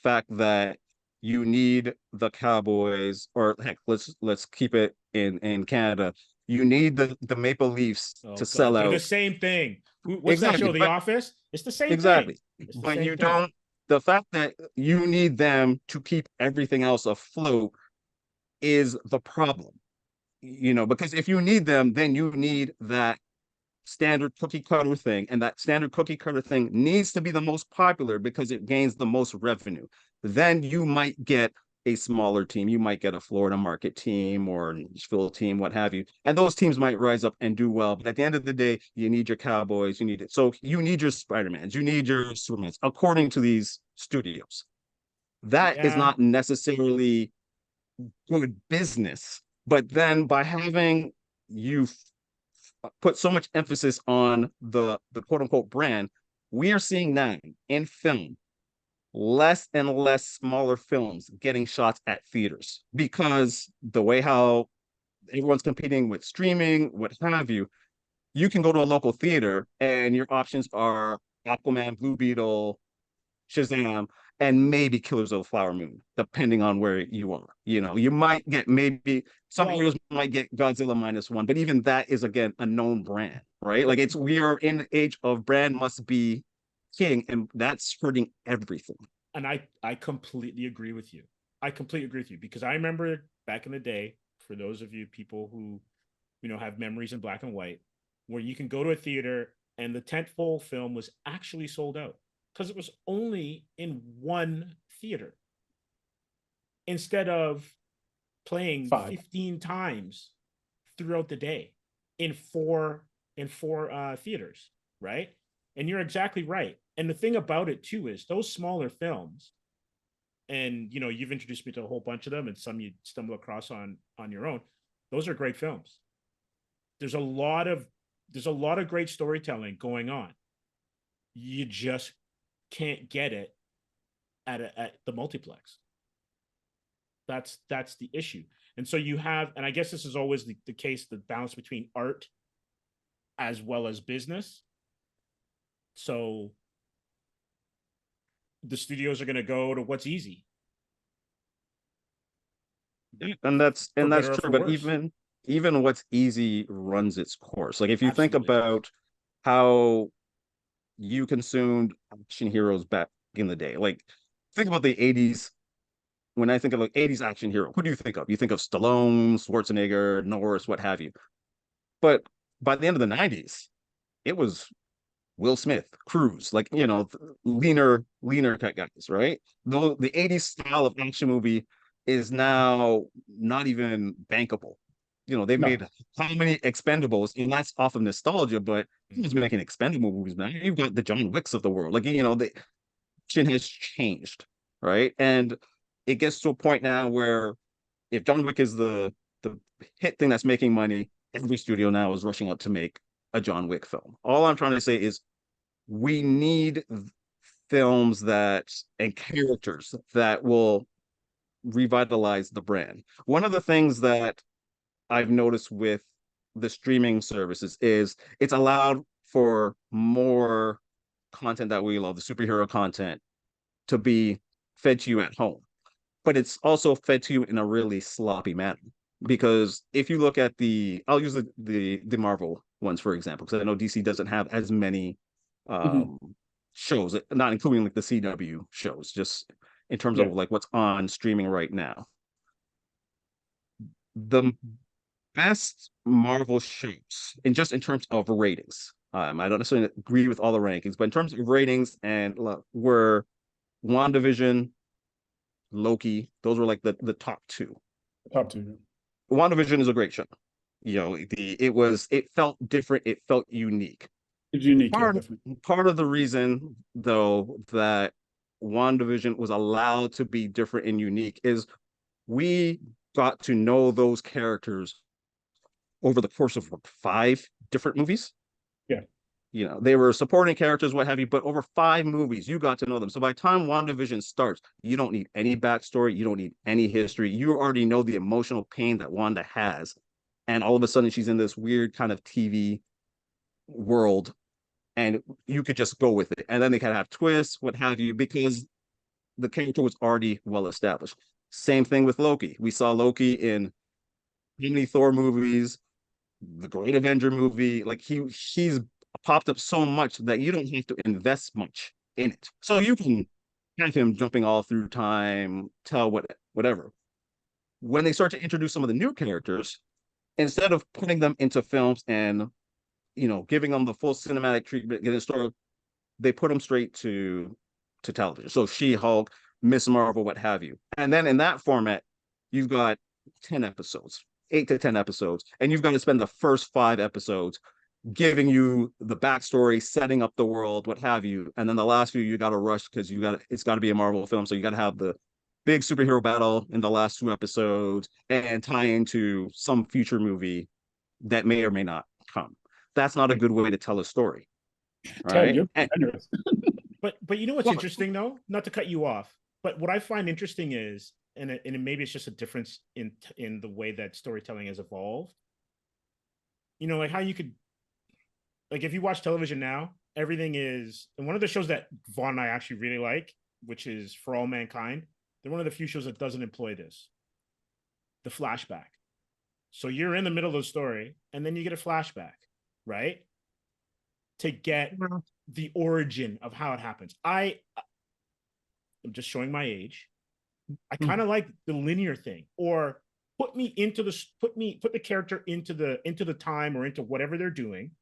fact that you need the Cowboys, or heck, let's keep it in Canada. You need the Maple Leafs to sell
They're the
out.
same thing. What's that
Exactly,
show, The
but
Office? It's the same thing.
exactly.
It's the
But
same
you
thing.
don't, the fact that you need them to keep everything else afloat is the problem. Because if you need them, then you need that standard cookie cutter thing, and that standard cookie cutter thing needs to be the most popular because it gains the most revenue. Then you might get a smaller team, you might get a Florida market team or a Nashville team, what have you, and those teams might rise up and do well. But at the end of the day, you need your Cowboys, you need it. So you need your Spider-Mans, you need your Supermans, according to these studios. That is not necessarily good business. But then by having you put so much emphasis on the quote unquote brand, we are seeing now in film less and less smaller films getting shots at theaters, because the way how everyone's competing with streaming, what have you, you can go to a local theater and your options are Aquaman, Blue Beetle, Shazam, and maybe Killers of the Flower Moon, depending on where you are. You might get maybe some heroes might get Godzilla -1, but even that is again a known brand, right? Like we are in the age of brand must be king, and that's hurting everything.
And I completely agree with you. I completely agree with you, because I remember back in the day, for those of you people who have memories in black and white, where you can go to a theater and the tentpole film was actually sold out because it was only in one theater instead of playing 15 times throughout the day in four theaters, right? And you're exactly right. And the thing about it too is those smaller films, and you've introduced me to a whole bunch of them, and some you stumble across on your own. Those are great films. There's a lot of great storytelling going on. You just can't get it at the multiplex. That's the issue. And so you have, and I guess this is always the case, the balance between art as well as business. So the studios are going to go to what's easy.
And that's true. But
worse.
even what's easy runs its course. Like if you think
Absolutely.
about how you consumed action heroes back in the day, like think about the 80s. When I think of like 80s action hero, who do you think of? You think of Stallone, Schwarzenegger, Norris, what have you. But by the end of the 90s, it was Will Smith, Cruise, like leaner cut guys, right? The 80s style of action movie is now not even bankable. They've made how many Expendables, and that's off of nostalgia, but who's making Expendable movies now? You've got the John Wicks of the world. Like, the action has changed, right? And it gets to a point now where if John Wick is the hit thing that's making money, every studio now is rushing out to make a John Wick film. All I'm trying to say is we need films and characters that will revitalize the brand. One of the things that I've noticed with the streaming services is it's allowed for more content that we love, the superhero content, to be fed to you at home. But it's also fed to you in a really sloppy manner. Because if you look at I'll use the Marvel ones, for example, because I know DC doesn't have as many shows, not including like the CW shows, just in terms
Yeah.
of like what's on streaming right now. The best Marvel shows, and just in terms of ratings, I don't necessarily agree with all the rankings, but in terms of ratings and were WandaVision, Loki. Those were like the top two.
Top two.
WandaVision is a great show. You know, it felt different, it felt unique.
It's unique, yeah,
Part
definitely.
part of the reason though that WandaVision was allowed to be different and unique is we got to know those characters over the course of what, 5 different movies.
Yeah.
You know, they were supporting characters, what have you, but over 5 movies, you got to know them. So by the time WandaVision starts, you don't need any backstory, you don't need any history. You already know the emotional pain that Wanda has. And all of a sudden, she's in this weird kind of TV world, and you could just go with it. And then they kind of have twists, what have you, because the character was already well established. Same thing with Loki. We saw Loki in many Thor movies, the Great Avenger movie. Like he's popped up so much that you don't have to invest much in it. So you can have him jumping all through time, tell whatever. When they start to introduce some of the new characters, instead of putting them into films and giving them the full cinematic treatment, getting started, they put them straight to television. So She-Hulk, Miss Marvel, what have you. And then in that format, you've got 10 episodes, 8 to 10 episodes, and you've got to spend the first 5 episodes giving you the backstory, setting up the world, what have you. And then the last few, you got to rush because it's got to be a Marvel film. So you got to have the big superhero battle in the last 2 episodes and tie into some future movie that may or may not come. That's not a good way to tell a story.
Ted,
Right.
you're generous.
But you know what's
Well,
interesting though? Not to cut you off, but what I find interesting is, and maybe it's just a difference in the way that storytelling has evolved. You know, like how you could, like if you watch television now, everything is, and one of the shows that Vaughn and I actually really like, which is For All Mankind, they're one of the few shows that doesn't employ this, the flashback. So you're in the middle of the story, and then you get a flashback, right? To get the origin of how it happens. I'm just showing my age. I kind of like the linear thing, or put the character into the time or into whatever they're doing,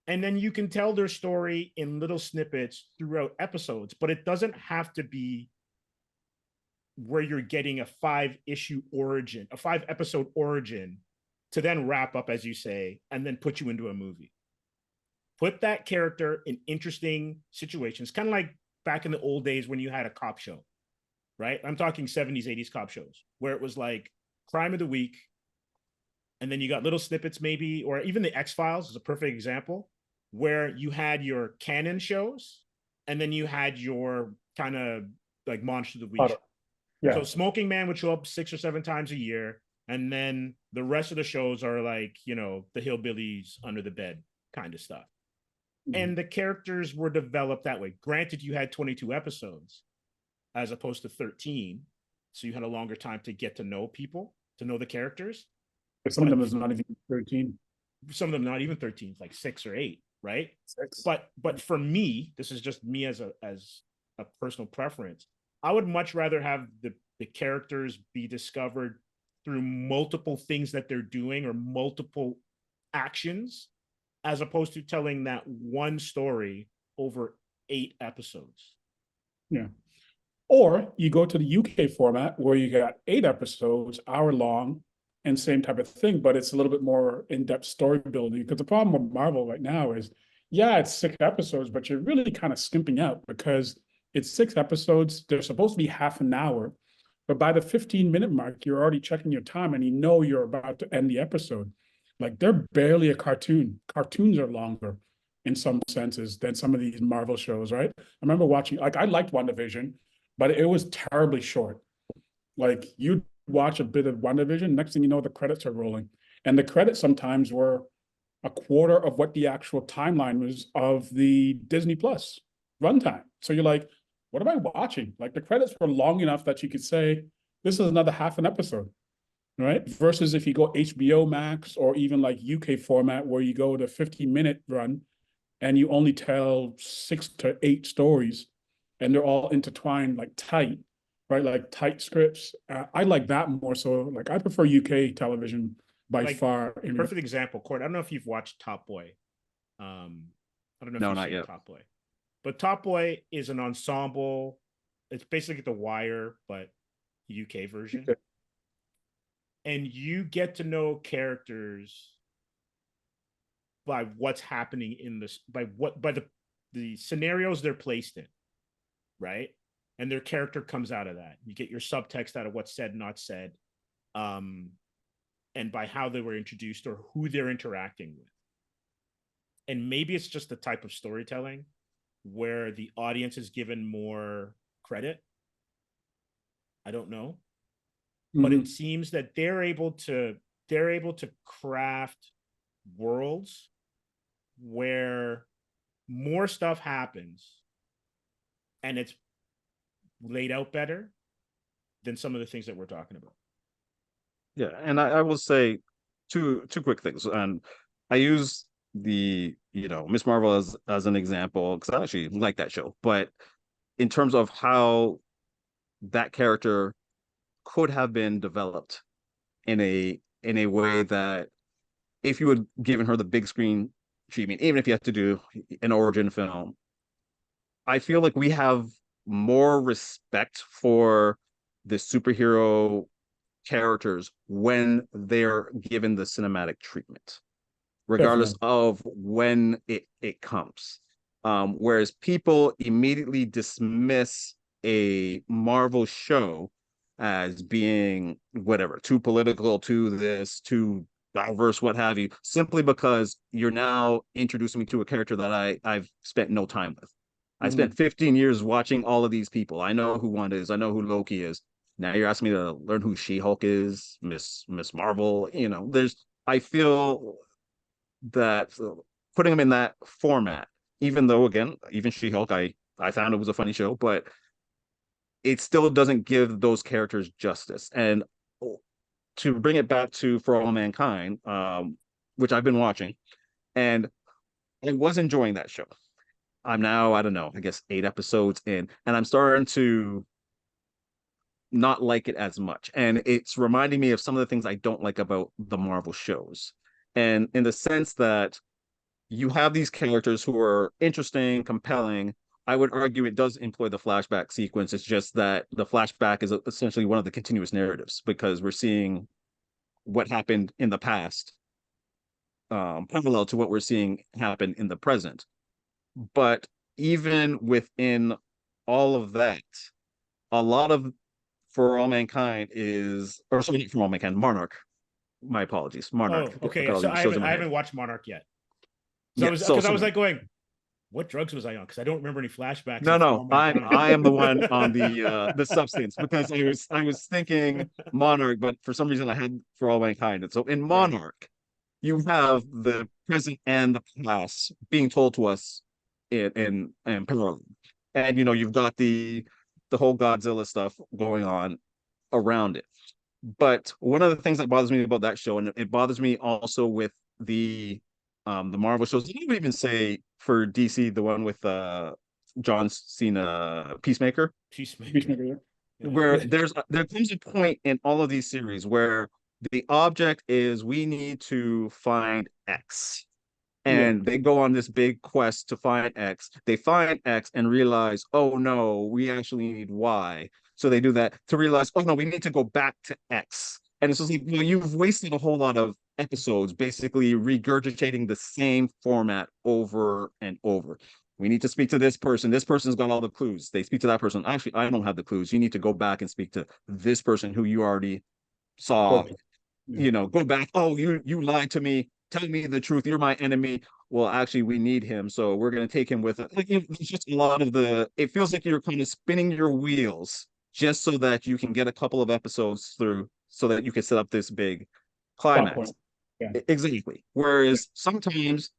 and then you can tell their story in little snippets throughout episodes. But it doesn't have to be where you're getting a 5-episode origin to then wrap up, as you say, and then put you into a movie. Put that character in interesting situations, kind of like back in the old days when you had a cop show, right? I'm talking 70s, 80s cop shows where it was like crime of the week. And then you got little snippets maybe, or even the X-Files is a perfect example, where you had your canon shows and then you had your kind of like Monster of the Week.
Yeah.
So Smoking Man would show up 6 or 7 times a year. And then the rest of the shows are like, the hillbillies under the bed kind of stuff. And the characters were developed that way. Granted, you had 22 episodes as opposed to 13. So you had a longer time to get to know people, to know the characters.
But some of them is not even 13.
Some of them not even 13, like 6 or 8, right?
6.
But for me, this is just me as a personal preference. I would much rather have the characters be discovered through multiple things that they're doing or multiple actions, as opposed to telling that one story over 8 episodes.
Yeah. Or you go to the UK format where you got 8 episodes, hour long, and same type of thing, but it's a little bit more in-depth story building. Because the problem with Marvel right now is, yeah, it's 6 episodes, but you're really kind of skimping out because it's 6 episodes. They're supposed to be half an hour, but by the 15-minute mark, you're already checking your time and you're about to end the episode. Like they're barely a cartoon. Cartoons are longer in some senses than some of these Marvel shows, right? I remember watching, like I liked WandaVision, but it was terribly short. Like you'd watch a bit of WandaVision, next thing you know, the credits are rolling. And the credits sometimes were a quarter of what the actual timeline was of the Disney Plus runtime. So you're like, what am I watching? Like the credits were long enough that you could say, this is another half an episode. Right? Versus if you go HBO Max or even like UK format where you go to 15-minute run and you only tell 6 to 8 stories and they're all intertwined, like tight, right? Like tight scripts. I like that more so. Like I prefer UK television by
Like,
far.
perfect example, Court. I don't know if you've watched Top Boy. I don't know if
No,
you've
not
seen
yet.
Top Boy, but Top Boy is an ensemble. It's basically The Wire, but UK version.
Okay.
And you get to know characters by what's happening in this, by the scenarios they're placed in, right? And their character comes out of that. You get your subtext out of what's said, not said, and by how they were introduced or who they're interacting with. And maybe it's just the type of storytelling where the audience is given more credit. I don't know. But it seems that they're able to craft worlds where more stuff happens and it's laid out better than some of the things that we're talking about.
Yeah, and I will say two quick things. And I use the Miss Marvel as an example because I actually like that show. But in terms of how that character could have been developed in a way that if you had given her the big screen treatment, even if you had to do an origin film, I feel like we have more respect for the superhero characters when they're given the cinematic treatment, regardless of when it comes. Whereas people immediately dismiss a Marvel show as being whatever, too political, too this, too diverse, what have you, simply because you're now introducing me to a character that I've spent no time with. I spent 15 years watching all of these people. I know who Wanda is. I know who Loki is. Now you're asking me to learn who She-Hulk is, Miss Marvel. I feel that putting them in that format, even though again, even She-Hulk, I found it was a funny show, but it still doesn't give those characters justice. And to bring it back to For All Mankind, which I've been watching, and I was enjoying that show. I'm now, I don't know, I guess 8 episodes in, and I'm starting to not like it as much. And it's reminding me of some of the things I don't like about the Marvel shows. And in the sense that you have these characters who are interesting, compelling. I would argue it does employ the flashback sequence. It's just that the flashback is essentially one of the continuous narratives because we're seeing what happened in the past, parallel to what we're seeing happen in the present. But even within all of that, a lot of For All Mankind is, or sorry, For All Mankind, Monarch. My apologies, Monarch.
Oh, okay. So I haven't watched Monarch yet. So I was like going, what drugs was I on? Because I don't remember any flashbacks.
No, I am the one on the substance because I was thinking Monarch, but for some reason I had For All Mankind. And so in Monarch, you have the present and the past being told to us in parallel. And you've got the whole Godzilla stuff going on around it. But one of the things that bothers me about that show, and it bothers me also with the Marvel shows, you would even say for DC, the one with John Cena, Peacemaker, where there comes a point in all of these series where the object is we need to find X. And they go on this big quest to find X. They find X and realize, oh no, we actually need Y. So they do that to realize, oh no, we need to go back to X. And it's just like, you've wasted a whole lot of episodes basically regurgitating the same format over and over. We need to speak to this person. This person's got all the clues. They speak to that person. Actually, I don't have the clues. You need to go back and speak to this person who you already saw. Go back. Oh, you lied to me. Tell me the truth. You're my enemy. Well, actually, we need him, so we're going to take him with us. Like, it's just a lot of it feels like you're kind of spinning your wheels just so that you can get a couple of episodes through so that you can set up this big climax. Exactly. Whereas sometimes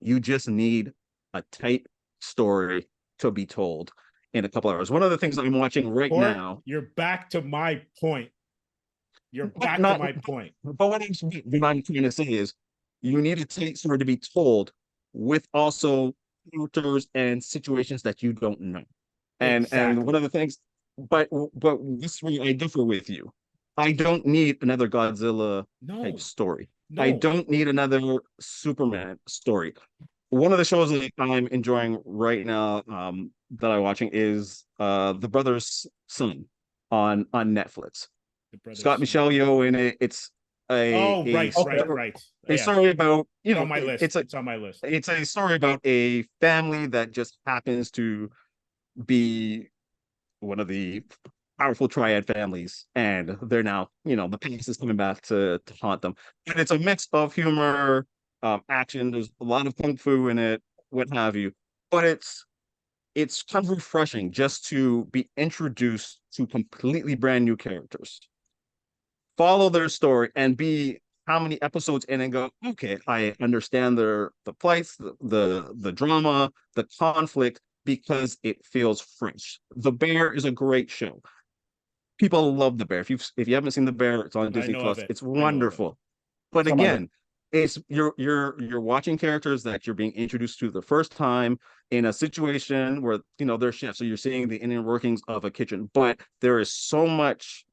you just need a tight story to be told in a couple hours. One of the things I'm watching right now.
You're back to my point. You're back to my point.
But what I'm trying to say is you need a tight story to be told with also characters and situations that you don't know. And one
Exactly.
of the things, but this is where I differ with you. I don't need another Godzilla type
No,
story. I
no.
don't need another Superman story. One of the shows that I'm enjoying right now, that I'm watching is The Brothers' Son on Netflix.
The brother's
Scott
son.
Michelle Yeoh in it. It's
Oh, right,
Okay.
right, right.
a
Yeah,
story about,
it's on my list.
it's a
It's on my list.
it's a story about a family that just happens to be one of the powerful triad families, and they're now, the past is coming back to haunt them. And it's a mix of humor, action. There's a lot of kung fu in it, what have you. But it's kind of refreshing just to be introduced to completely brand new characters, follow their story, and be how many episodes in and go, okay, I understand the plights, the drama, the conflict, because it feels fresh. The Bear is a great show. People love The Bear. If you haven't seen The Bear, it's on
I
Disney
know of
Plus.
it.
It's
I know of it.
wonderful. But
It's on my list.
again, it's you're watching characters that you're being introduced to the first time in a situation where they're chefs, so you're seeing the inner workings of a kitchen. But there is so much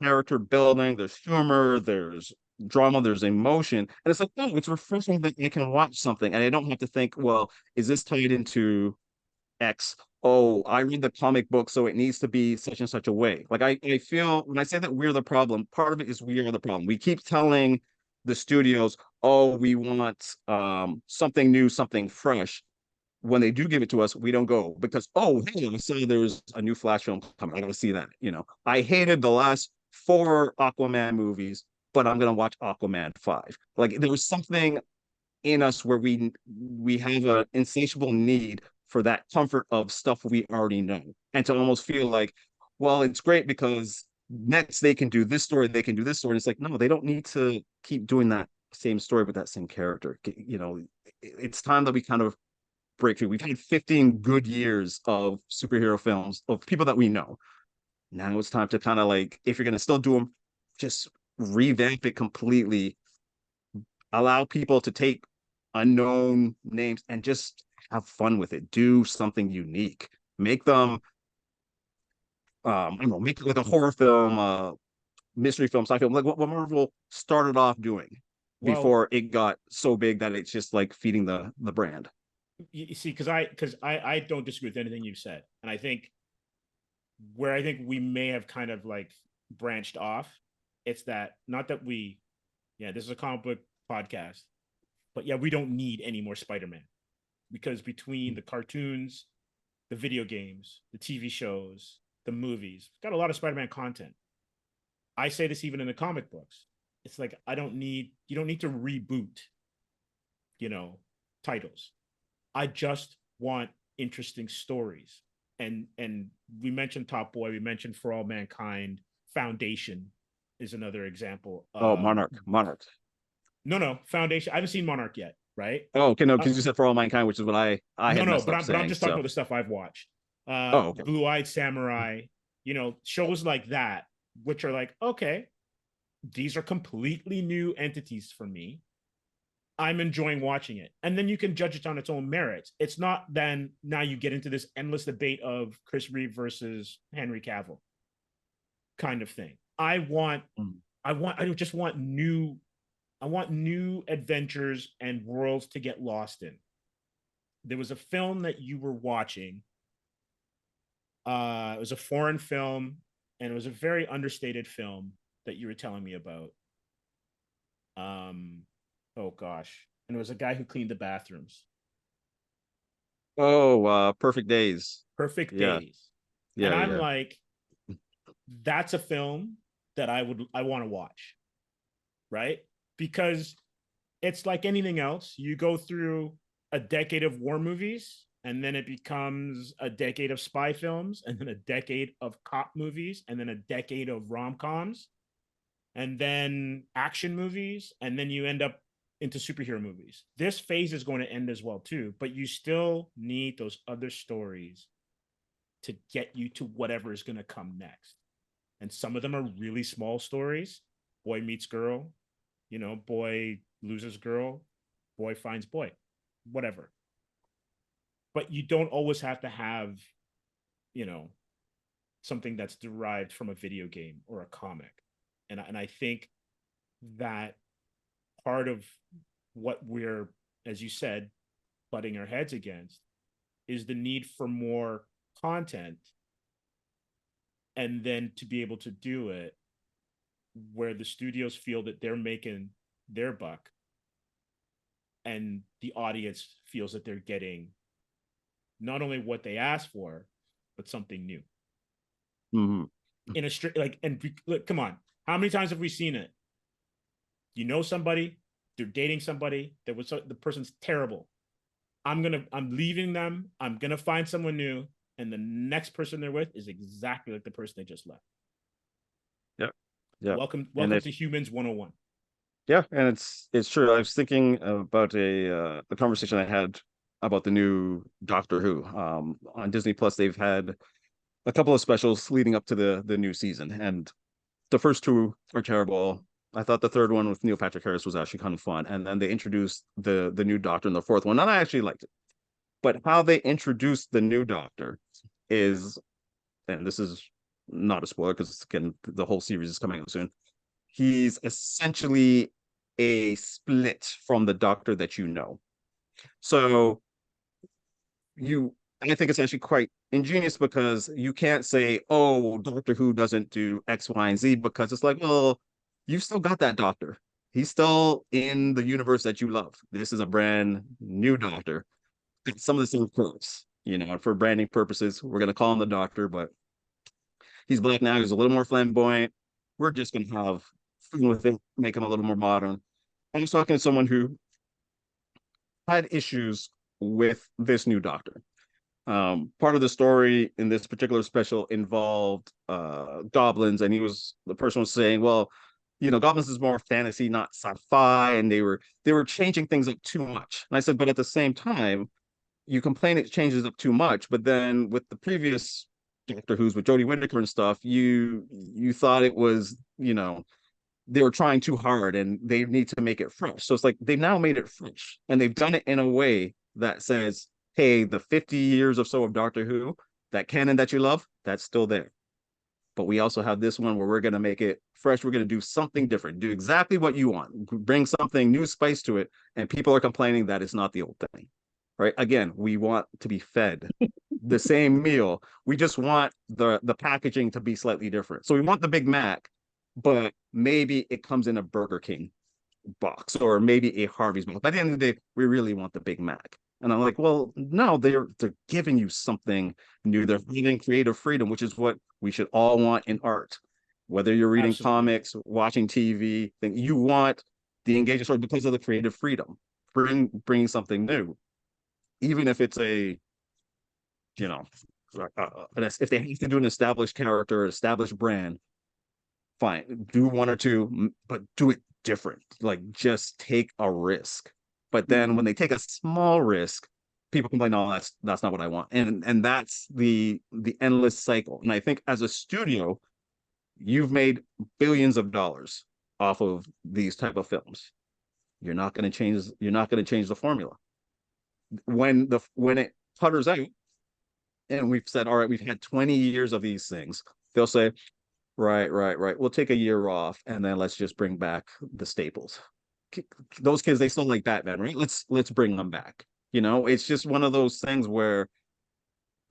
character building, there's humor, there's drama, there's emotion. And it's like, oh, it's refreshing that you can watch something and I don't have to think, well, is this tied into X? Oh, I read the comic book, so it needs to be such and such a way. Like I feel when I say that we're the problem, part of it is we are the problem. We keep telling the studios, oh, we want something new, something fresh. When they do give it to us, we don't go because, oh, hey, I saw there's a new Flash film coming. I gotta see that. I hated the last four Aquaman movies, but I'm gonna watch Aquaman 5. Like there was something in us where we have an insatiable need for that comfort of stuff we already know. And to almost feel like, well, it's great because next they can do this story, they can do this story. And it's like, no, they don't need to keep doing that same story with that same character. It's time that we kind of breakthrough. We've had 15 good years of superhero films of people that we know. Now it's time to kind of like, if you're going to still do them, just revamp it completely. Allow people to take unknown names and just have fun with it. Do something unique. Make them, I don't know, make it like a horror film, mystery film, sci-fi film, like what Marvel started off doing
Well,
before it got so big that it's just like feeding the brand.
you see, because I don't disagree with anything you've said, and I think where I think we may have kind of like branched off, it's that not that we, yeah, this is a comic book podcast, but yeah, we don't need any more Spider-Man because between the cartoons, the video games, the TV shows, the movies, got a lot of Spider-Man content. I say this even in the comic books. It's like you don't need to reboot, you know, titles. I just want interesting stories. And we mentioned Top Boy, we mentioned For All Mankind, Foundation is another example.
Oh, Monarch.
No, Foundation. I haven't seen Monarch yet, right?
Oh, okay, no,
Uh,
because you said For All Mankind, which is what I had
no,
messed
but
up
I'm
saying.
just talking
So,
about the stuff I've watched.
oh, okay.
Blue Eyed Samurai, shows like that, which are like, okay, these are completely new entities for me. I'm enjoying watching it. And then you can judge it on its own merits. It's not then now you get into this endless debate of Chris Reeve versus Henry Cavill kind of thing.
Mm.
I just want new adventures and worlds to get lost in. There was a film that you were watching. It was a foreign film, and it was a very understated film that you were telling me about. Um, oh gosh, and it was a guy who cleaned the bathrooms.
Oh, Perfect Days.
Perfect
Yeah,
Days, and
yeah,
I'm
yeah.
like, that's a film that I want to watch, right? Because it's like anything else. You go through a decade of war movies, and then it becomes a decade of spy films, and then a decade of cop movies, and then a decade of rom-coms, and then action movies, and then you end up into superhero movies. This phase is going to end as well too, but you still need those other stories to get you to whatever is going to come next. And some of them are really small stories. Boy meets girl, boy loses girl, boy finds boy, whatever. But you don't always have to have you know, something that's derived from a video game or a comic. And I think that part of what we're, as you said, butting our heads against is the need for more content, and then to be able to do it where the studios feel that they're making their buck and the audience feels that they're getting not only what they asked for, but something new.
Mhm.
In a straight, like, and look, come on, how many times have we seen it? You know somebody, they're dating somebody that was, the person's terrible. I'm leaving them. I'm gonna find someone new, and the next person they're with is exactly like the person they just left.
Yeah. Yeah.
Welcome
And
to Humans 101.
yeah, and it's true. I was thinking about a conversation I had about the new Doctor Who. On Disney Plus, they've had a couple of specials leading up to the new season, and the first two are terrible. I thought the third one with Neil Patrick Harris was actually kind of fun, and then they introduced the new Doctor in the fourth one, and I actually liked it. But how they introduced the new Doctor is, and this is not a spoiler because again the whole series is coming out soon. He's essentially a split from the Doctor that you know. So I think it's actually quite ingenious because you can't say, oh, Doctor Who doesn't do X, Y, and Z, because it's like, well, you've still got that Doctor. He's still in the universe that you love. This is a brand new Doctor. Some of the same quirks, for branding purposes, we're going to call him the Doctor, but he's black now. He's a little more flamboyant. We're just going to have fun with it, make him a little more modern. I was talking to someone who had issues with this new Doctor. Part of the story in this particular special involved goblins, and the person was saying, well, goblins is more fantasy, not sci-fi, and they were changing things up too much. And I said, but at the same time, you complain it changes up too much, but then with the previous Doctor Who's with Jodie Whittaker and stuff, you thought it was, they were trying too hard and they need to make it fresh. So it's like they've now made it fresh, and they've done it in a way that says, hey, the 50 years or so of Doctor Who, that canon that you love, that's still there. But we also have this one where we're going to make it fresh. We're going to do something different, do exactly what you want, bring something new spice to it. And people are complaining that it's not the old thing, right? Again, we want to be fed the same meal. We just want the packaging to be slightly different. So we want the Big Mac, but maybe it comes in a Burger King box or maybe a Harvey's box. By the end of the day, we really want the Big Mac. And I'm like, well, no, they're giving you something new. They're giving creative freedom, which is what we should all want in art. Whether you're reading
Absolutely.
comics, watching TV, you want the engaging story because of the creative freedom. Bringing something new, even if it's if they have to do an established character, established brand, fine, do one or two, but do it different. Like, just take a risk. But then when they take a small risk, people complain, no, that's not what I want. And that's the endless cycle. And I think as a studio, you've made billions of dollars off of these type of films. You're not going to change the formula. When it putters out, and we've said, all right, we've had 20 years of these things, they'll say, right. We'll take a year off, and then let's just bring back the staples. Those kids, they still like Batman, right? Let's bring them back. It's just one of those things where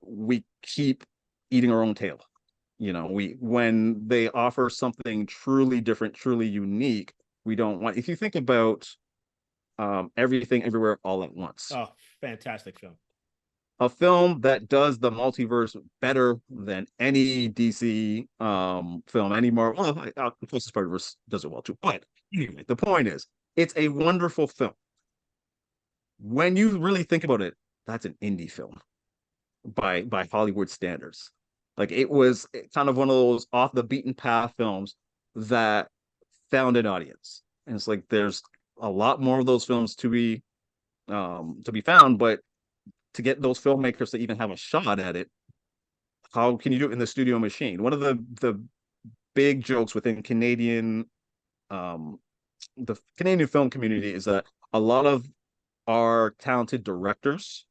we keep eating our own tail. When they offer something truly different, truly unique, we don't want. If you think about Everything Everywhere All at Once,
Oh, fantastic film.
a film that does the multiverse better than any DC film, any Marvel. Well, Spider-Verse does it well too. But anyway, the point is, it's a wonderful film. When you really think about it, that's an indie film by Hollywood standards. Like, it was kind of one of those off the beaten path films that found an audience. And it's like there's a lot more of those films to be found, but to get those filmmakers to even have a shot at it, how can you do it in the studio machine? One of the big jokes within the Canadian film community is that a lot of our talented directors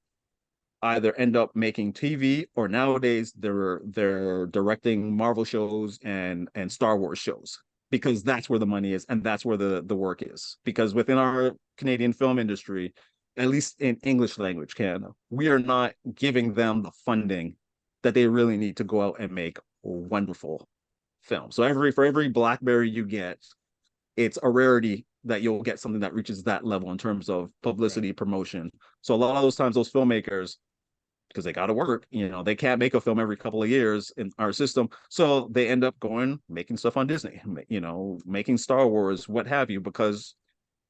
either end up making TV, or nowadays they're directing Marvel shows and Star Wars shows, because that's where the money is and that's where the work is. Because within our Canadian film industry, at least in English language Canada, we are not giving them the funding that they really need to go out and make wonderful films. So for every Blackberry you get, it's a rarity that you'll get something that reaches that level in terms of publicity, right, promotion. So a lot of those times, those filmmakers, because they got to work, they can't make a film every couple of years in our system. So they end up making stuff on Disney, making Star Wars, what have you, because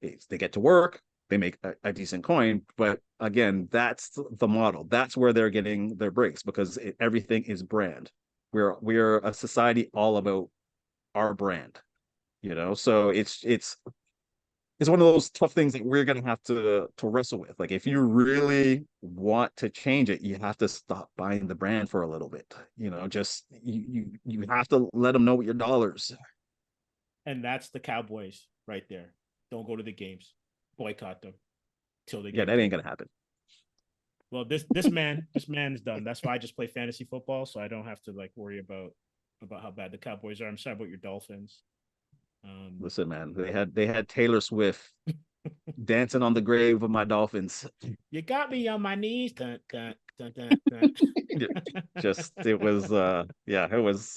they get to work, they make a decent coin. But again, that's the model. That's where they're getting their breaks, because everything is brand. We're a society all about our brand, so it's one of those tough things that we're going to have to wrestle with. Like, if you really want to change it, you have to stop buying the brand for a little bit. Just you have to let them know what your dollars.
And that's the Cowboys right there. Don't go to the games. Boycott them till they
get. Yeah, that ain't gonna happen.
Well, this man's done. That's why I just play fantasy football, so I don't have to worry about how bad the Cowboys are. I'm sorry about your Dolphins.
Listen, man, they had Taylor Swift dancing on the grave of my Dolphins.
You got me on my knees. Dun, dun, dun, dun, dun.
It was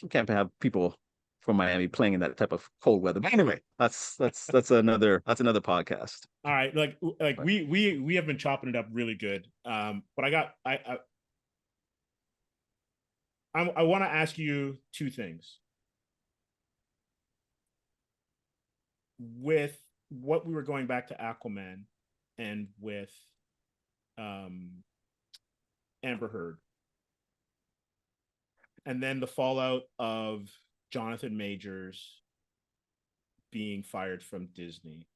can't have people from Miami playing in that type of cold weather. But anyway, that's another podcast.
All right, we have been chopping it up really good. But I want to ask you two things. With what we were going back to Aquaman and with Amber Heard, and then the fallout of Jonathan Majors being fired from Disney,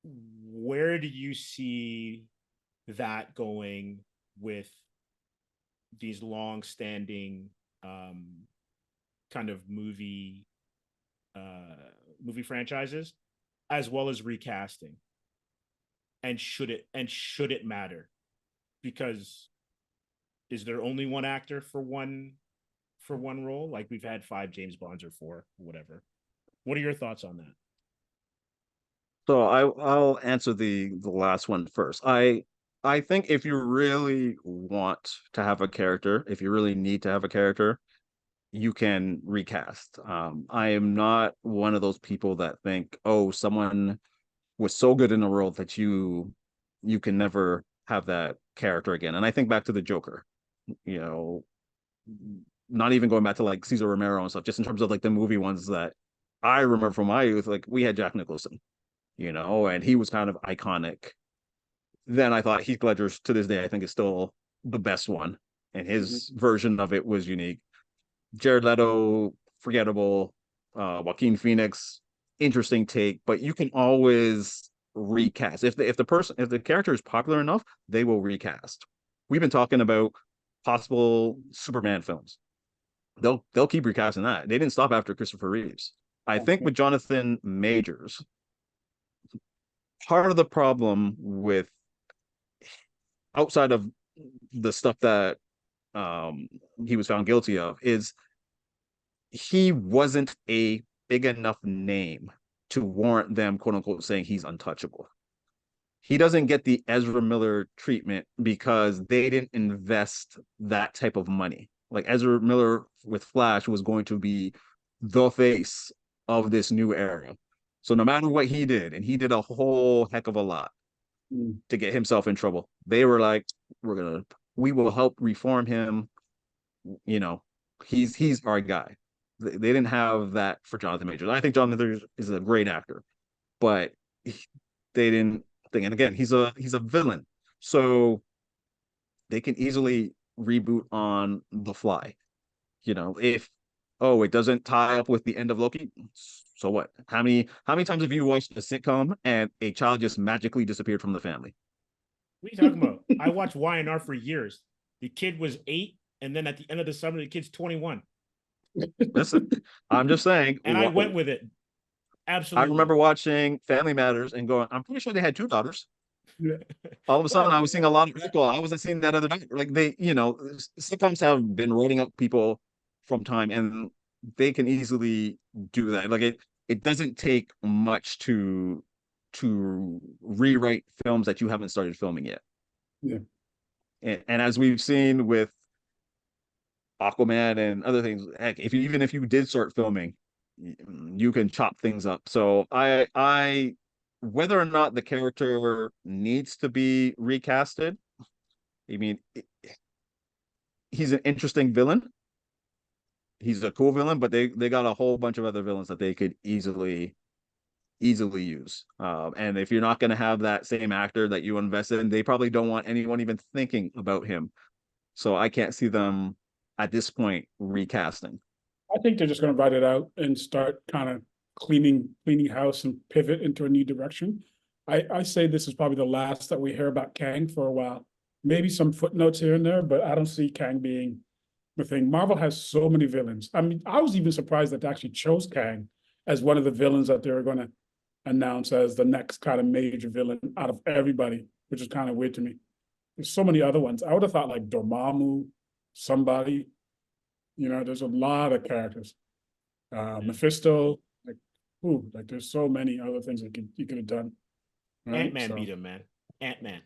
where do you see that going with these long-standing kind of movie franchises, as well as recasting? And should it matter? Because is there only one actor for one role? Like, we've had 5 James Bonds or 4, whatever. What are your thoughts on that?
So I'll answer the last one first. I think if you really want to have a character, if you really need to have a character, you can recast. I am not one of those people that think, oh, someone was so good in the role that you can never have that character again. And I think back to the Joker, not even going back to like Cesar Romero and stuff, just in terms of like the movie ones that I remember from my youth. Like, we had Jack Nicholson, and he was kind of iconic. Then I thought Heath Ledger, to this day, I think is still the best one, and his version of it was unique. Jared Leto, forgettable. Joaquin Phoenix, interesting take, but you can always recast. If the character is popular enough, they will recast. We've been talking about possible Superman films. They'll keep recasting that. They didn't stop after Christopher Reeves. I think with Jonathan Majors, part of the problem with, outside of the stuff that he was found guilty of, is he wasn't a big enough name to warrant them, quote unquote, saying he's untouchable. He doesn't get the Ezra Miller treatment because they didn't invest that type of money. Like, Ezra Miller with Flash was going to be the face of this new era. So no matter what he did, and he did a whole heck of a lot to get himself in trouble, they were like, we will help reform him. He's our guy. They didn't have that for Jonathan Majors. I think Jonathan Majors is a great actor, but they didn't think. And again, he's a villain, so they can easily reboot on the fly. If it doesn't tie up with the end of Loki, so what? How many times have you watched a sitcom and a child just magically disappeared from the family?
What are you talking about? I watched Y&R for years. The kid was 8, and then at the end of the summer, the kid's 21.
Listen, I'm just saying.
And I went with it. Absolutely.
I remember watching Family Matters and going, I'm pretty sure they had 2 daughters.
Yeah.
All of a sudden,
Well,
I was seeing a lot of people. I wasn't seeing that other night. Like they, sometimes have been writing up people from time, and they can easily do that. Like it doesn't take much to rewrite films that you haven't started filming yet.
Yeah.
And as we've seen with Aquaman and other things, heck, even if you did start filming, you can chop things up. So whether or not the character needs to be recasted, I mean, he's an interesting villain. He's a cool villain, but they got a whole bunch of other villains that they could easily use. And if you're not going to have that same actor that you invested in, they probably don't want anyone even thinking about him. So I can't see them at this point recasting.
I think they're just gonna write it out and start kind of cleaning house and pivot into a new direction. I say this is probably the last that we hear about Kang for a while. Maybe some footnotes here and there, but I don't see Kang being the thing. Marvel has so many villains. I mean, I was even surprised that they actually chose Kang as one of the villains that they were gonna announce as the next kind of major villain out of everybody, which is kind of weird to me. There's so many other ones. I would have thought like Dormammu, somebody, there's a lot of characters. Mephisto, like, ooh, like there's so many other things that you could have done. Right?
Ant-Man
So.
beat him, man. Ant-Man.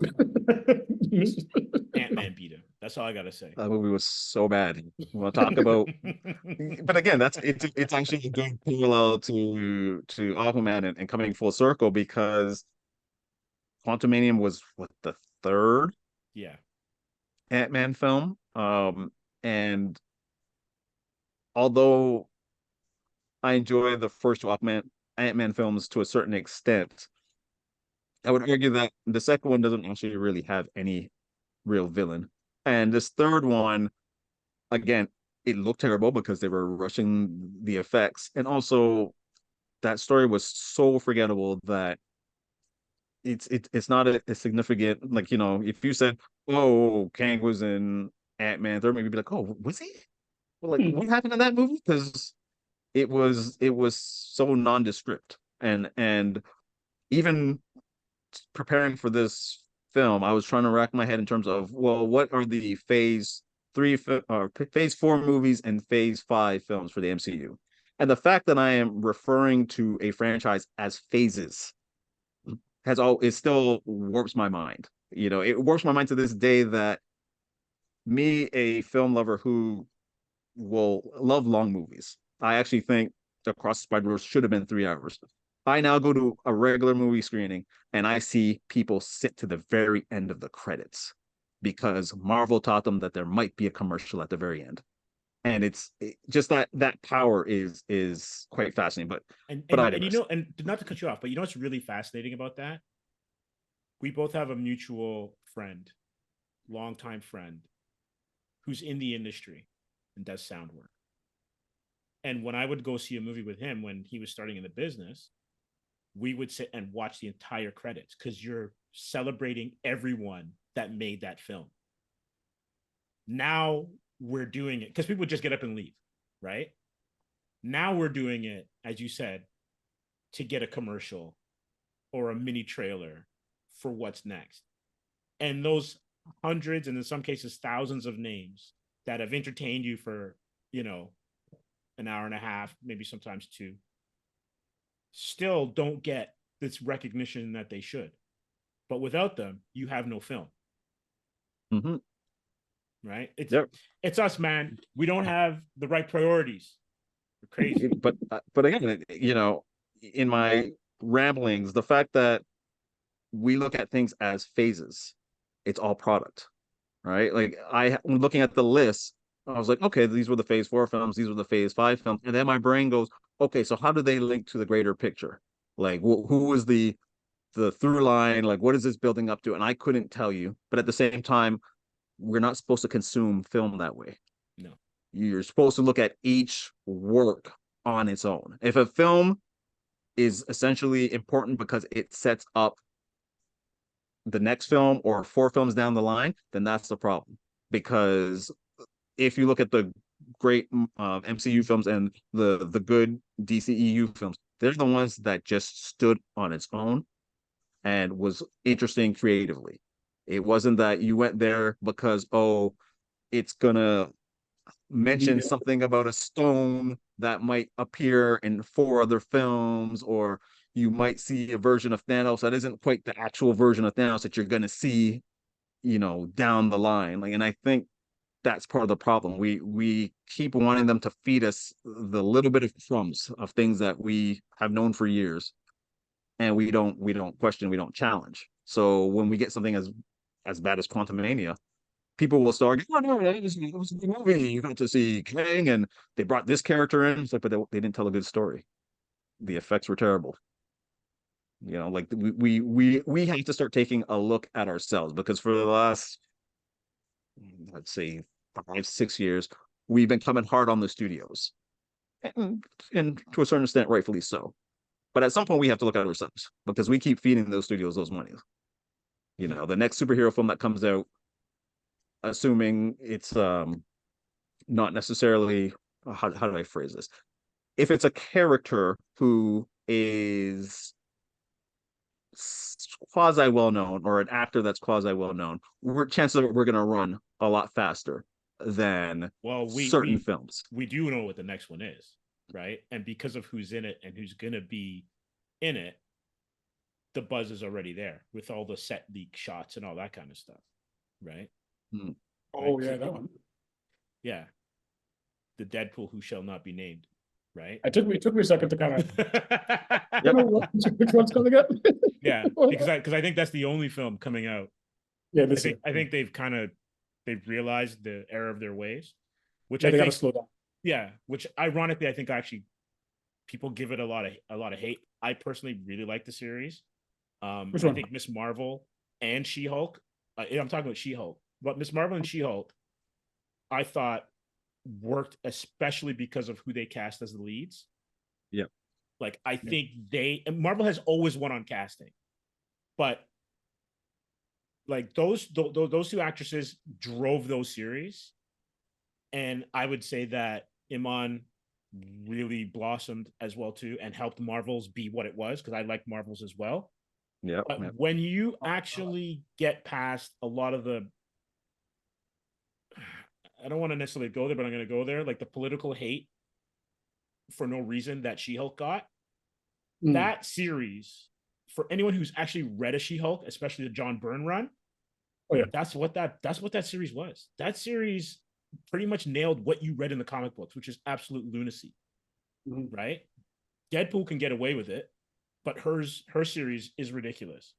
Ant-Man beat him. That's all I gotta say.
That movie was so bad. We'll talk about, but again, it's actually a good parallel to Aquaman and coming full circle because Quantumanium was what the third
Yeah.
Ant-Man film. And although I enjoy the first two Ant-Man films to a certain extent, I would argue that the second one doesn't actually really have any real villain. And this third one, again, it looked terrible because they were rushing the effects. And also that story was so forgettable that it's not a significant, like, if you said, oh, Kang was in Ant-Man third, maybe be like, oh, was he? Well, like what happened in that movie? Because it was so nondescript. And even preparing for this film, I was trying to rack my head in terms of, well, what are the phase 4 movies and phase 5 films for the MCU? And the fact that I am referring to a franchise as phases it still warps my mind. It warps my mind to this day that me, a film lover who will love long movies, I actually think Across the Spider-Verse should have been 3 hours. I now go to a regular movie screening and I see people sit to the very end of the credits because Marvel taught them that there might be a commercial at the very end. And just that power is quite fascinating.
And
But
and
I
and
digress.
and not to cut you off, but what's really fascinating about that? We both have a mutual friend, longtime friend, who's in the industry and does sound work. And when I would go see a movie with him when he was starting in the business, we would sit and watch the entire credits because you're celebrating everyone that made that film. Now we're doing it because people would just get up and leave, right? Now we're doing it, as you said, to get a commercial or a mini trailer for what's next. And those hundreds and in some cases thousands of names that have entertained you for, an hour and a half, maybe sometimes two, still don't get this recognition that they should. But without them, you have no film.
Mm-hmm.
Right?
Yep.
It's us, man. We don't have the right priorities. We're crazy.
But again, in my ramblings, the fact that we look at things as phases, it's all product, right? Like when looking at the list, I was like, okay, these were the phase 4 films, these were the phase 5 films, and then my brain goes, okay, so how do they link to the greater picture? Like, who was the through line? Like, what is this building up to? And I couldn't tell you, but at the same time, we're not supposed to consume film that way.
No,
you're supposed to look at each work on its own. If a film is essentially important because it sets up the next film or 4 films down the line, then that's the problem. Because if you look at the great MCU films and the good DCEU films, they're the ones that just stood on its own. and was interesting creatively. It wasn't that you went there because, oh, it's gonna mention
Needed.
something about a stone that might appear in 4 other films, or you might see a version of Thanos that isn't quite the actual version of Thanos that you're gonna see, down the line. Like, and I think that's part of the problem. We keep wanting them to feed us the little bit of crumbs of things that we have known for years, and we don't question, we don't challenge. So when we get something as bad as Quantumania, people will start, oh no, it was a good movie. You got to see Kang, and they brought this character in. It's like, but they didn't tell a good story. The effects were terrible. Like we have to start taking a look at ourselves, because for the last, let's say, 5, 6 years, we've been coming hard on the studios, and to a certain extent, rightfully so. But at some point, we have to look at ourselves, because we keep feeding those studios those monies. The next superhero film that comes out, assuming it's not necessarily, how do I phrase this? If it's a character who is quasi well known, or an actor that's quasi well known, chances of it we're going to run a lot faster than certain films.
We do know what the next one is, right? And because of who's in it and who's going to be in it, the buzz is already there with all the set leak shots and all that kind of stuff, right?
Oh, yeah, that one.
Yeah. The Deadpool who shall not be named, right?
It took me a second to kind of
Yep.
which one's coming up.
Yeah, because I think that's the only film coming out.
Yeah,
I think they've realized the error of their ways, which
they
I think
gotta slow down.
Yeah, which ironically I think actually people give it a lot of hate. I personally really like the series.
Which one?
I think Miss Marvel and She-Hulk. I'm talking about She-Hulk, but Miss Marvel and She-Hulk, I thought worked especially because of who they cast as the leads.
Yeah.
Like I think Marvel has always won on casting, but like those two actresses drove those series, and I would say that Iman really blossomed as well too, and helped Marvel's be what it was, because I like Marvel's as well.
Yeah.
But when you actually get past a lot of the, I don't want to necessarily go there, but I'm going to go there, like the political hate for no reason that She-Hulk got, that series, for anyone who's actually read a She-Hulk, especially the John Byrne run, that's what that series was. That series pretty much nailed what you read in the comic books, which is absolute lunacy, right? Deadpool can get away with it, but her series is ridiculous.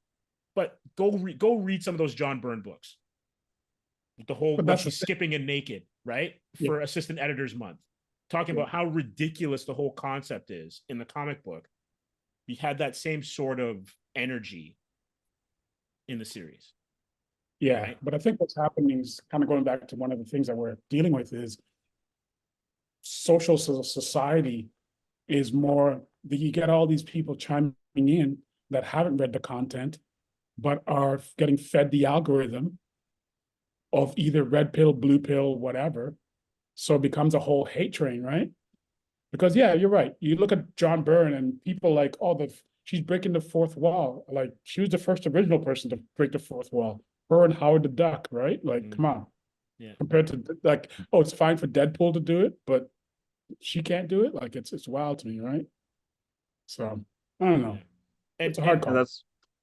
But go read some of those John Byrne books. The whole when she's skipping and naked, right? For Assistant Editors Month, talking about how ridiculous the whole concept is in the comic book. We had that same sort of energy in the series.
Yeah,
right?
But I think what's happening is kind of going back to one of the things that we're dealing with is social society is more that you get all these people chiming in that haven't read the content, but are getting fed the algorithm of either red pill, blue pill, whatever. So it becomes a whole hate train, right? Because yeah, you're right. You look at John Byrne and people like, oh, she's breaking the fourth wall. Like she was the first original person to break the fourth wall. Her and Howard the Duck, right? Like, come on.
Yeah.
Compared to like, oh, it's fine for Deadpool to do it, but she can't do it. Like it's wild to me, right? So I don't know. It's a hard call.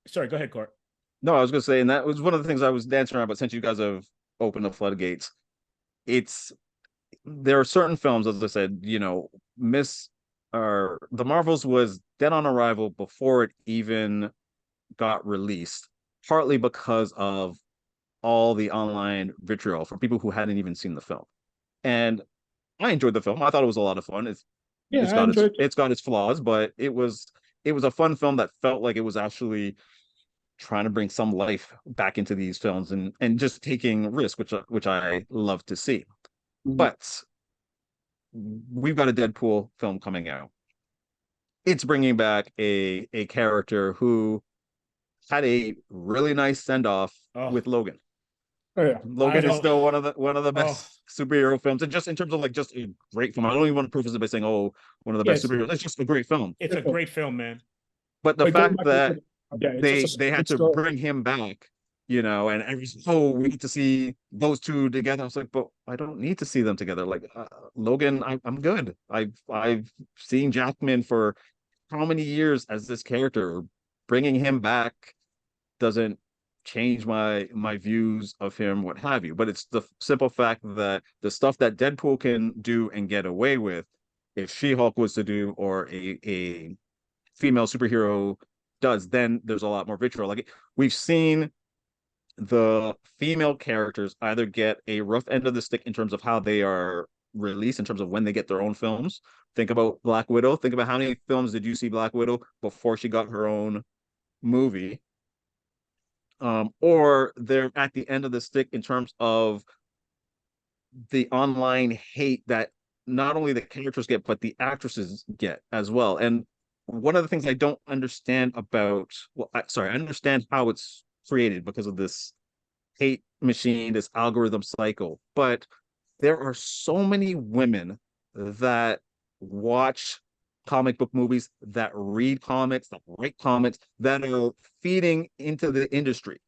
Sorry, go ahead, Court.
No, I was gonna say, and that was one of the things I was dancing around, but since you guys have opened the floodgates, there are certain films, as I said, the Marvels was dead on arrival before it even got released, partly because of all the online vitriol from people who hadn't even seen the film. And I enjoyed the film. I thought it was a lot of fun. It's got its flaws, but it was a fun film that felt like it was actually trying to bring some life back into these films and just taking risk, which I love to see. But we've got a Deadpool film coming out. It's bringing back a character who had a really nice send-off with Logan.
Oh yeah,
Logan is still one of the best superhero films, and just in terms of like just a great film. I don't even want to preface it by saying, oh, one of the best superheroes. It's just a great film.
It's a great film, man.
But the fact that
Yeah, it's just a
they had
good
to
story.
bring him back, and we need to see those two together. I was like, but I don't need to see them together. Like Logan, I'm good. I've seen Jackman for how many years as this character. Bringing him back doesn't change my views of him, what have you. But it's the simple fact that the stuff that Deadpool can do and get away with, if She-Hulk was to do, or a female superhero does, then there's a lot more vitriol. Like we've seen the female characters either get a rough end of the stick in terms of how they are released, in terms of when they get their own films. Think about Black Widow. Think about how many films did you see Black Widow before she got her own movie? Or they're at the end of the stick in terms of the online hate that not only the characters get, but the actresses get as well. And one of the things I don't understand about, I understand how it's created because of this hate machine, this algorithm cycle, but there are so many women that watch comic book movies, that read comics, that write comics, that are feeding into the industry.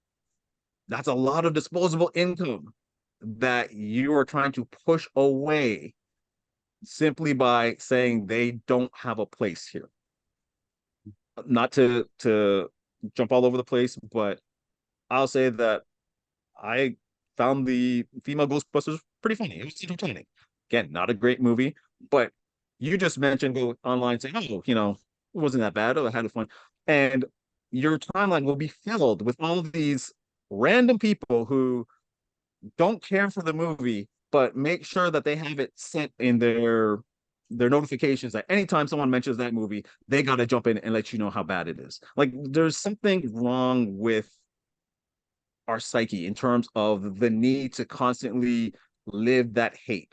That's a lot of disposable income that you are trying to push away simply by saying they don't have a place here. Not to jump all over the place, but I'll say that I found the female Ghostbusters pretty funny. It was entertaining. Again, not a great movie, but you just mentioned go online saying, oh, it wasn't that bad. Oh, I had fun. And your timeline will be filled with all of these random people who don't care for the movie, but make sure that they have it set in their notifications that anytime someone mentions that movie, they got to jump in and let you know how bad it is. Like there's something wrong with our psyche in terms of the need to constantly live that hate,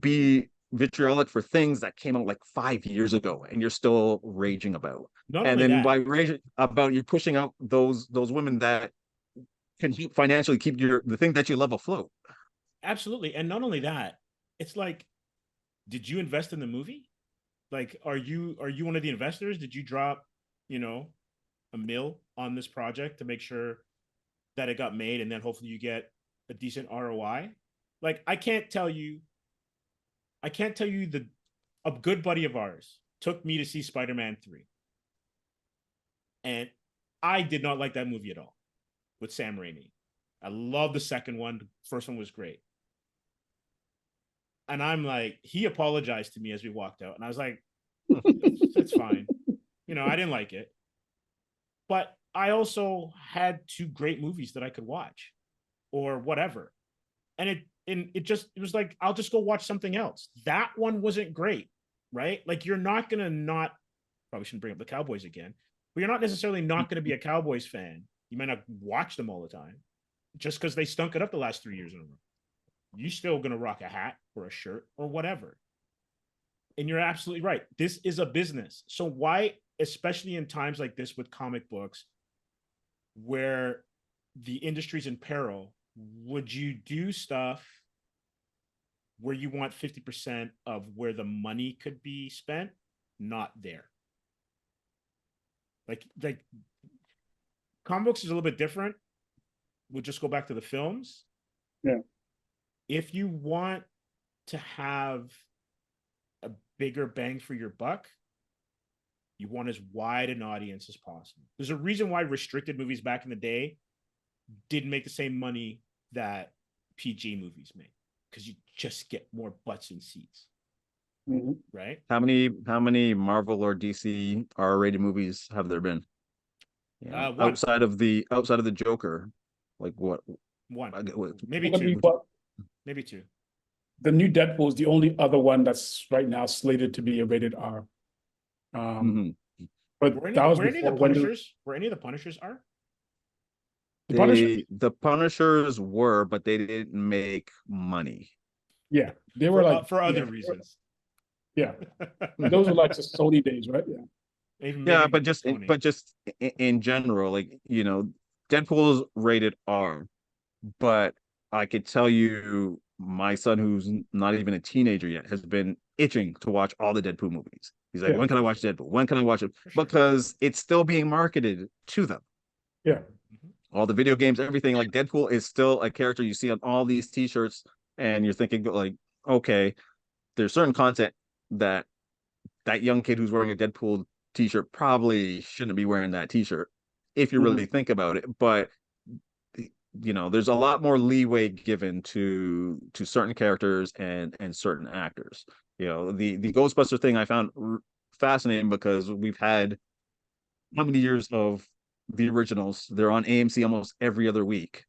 be vitriolic for things that came out like 5 years ago and you're still raging about.
Not
And
only
then
that,
by raging about, you're pushing out those women that can financially keep the thing that you love afloat.
absolutely. And not only that, it's like, did you invest in the movie? Like, are you one of the investors? Did you drop, a mill on this project to make sure that it got made, and then hopefully you get a decent ROI? Like, I can't tell you a good buddy of ours took me to see Spider-Man 3. And I did not like that movie at all with Sam Raimi. I love the second one. The first one was great. And I'm like, he apologized to me as we walked out. And I was like, it's fine. I didn't like it. But I also had two great movies that I could watch or whatever. And it was like, I'll just go watch something else. That one wasn't great, right? Like, you're not going to not, probably shouldn't bring up the Cowboys again, but you're not necessarily not going to be a Cowboys fan. You might not watch them all the time just because they stunk it up the last 3 years in a row. You're still going to rock a hat or a shirt or whatever. And you're absolutely right. This is a business. So why, especially in times like this with comic books, where the industry's in peril, would you do stuff where you want 50% of where the money could be spent? Not there. Like comic books is a little bit different. We'll just go back to the films.
Yeah.
If you want to have a bigger bang for your buck, you want as wide an audience as possible. There's a reason why restricted movies back in the day didn't make the same money that PG movies make, because you just get more butts in seats.
Mm-hmm.
Right?
How many Marvel or DC R-rated movies have there been? Outside of the Joker, like what?
One,
what?
maybe
Maybe
two,
what
maybe two.
the new Deadpool is the only other one that's right now slated to be a rated R. But
Were any,
that was
were any of the
before when
Punishers? Were any of the Punishers R?
the Punisher.
The Punishers were, but they didn't make money.
Yeah, they were like
for other reasons.
Yeah, those were like the Sony days, right? Yeah.
Yeah, but just in general, like Deadpool's rated R, but I could tell you, my son, who's not even a teenager yet, has been itching to watch all the Deadpool movies. He's like,
Yeah.
when can I watch Deadpool? When can I watch it?
For sure.
Because it's still being marketed to them.
Yeah.
Mhm.
All the video games, everything. Like Deadpool is still a character you see on all these T-shirts, and you're thinking like, okay, there's certain content that that young kid who's wearing a Deadpool T-shirt probably shouldn't be wearing that T-shirt if you really think about it. But there's a lot more leeway given to certain characters and certain actors. The Ghostbuster thing I found fascinating because we've had how many years of the originals? They're on AMC almost every other week,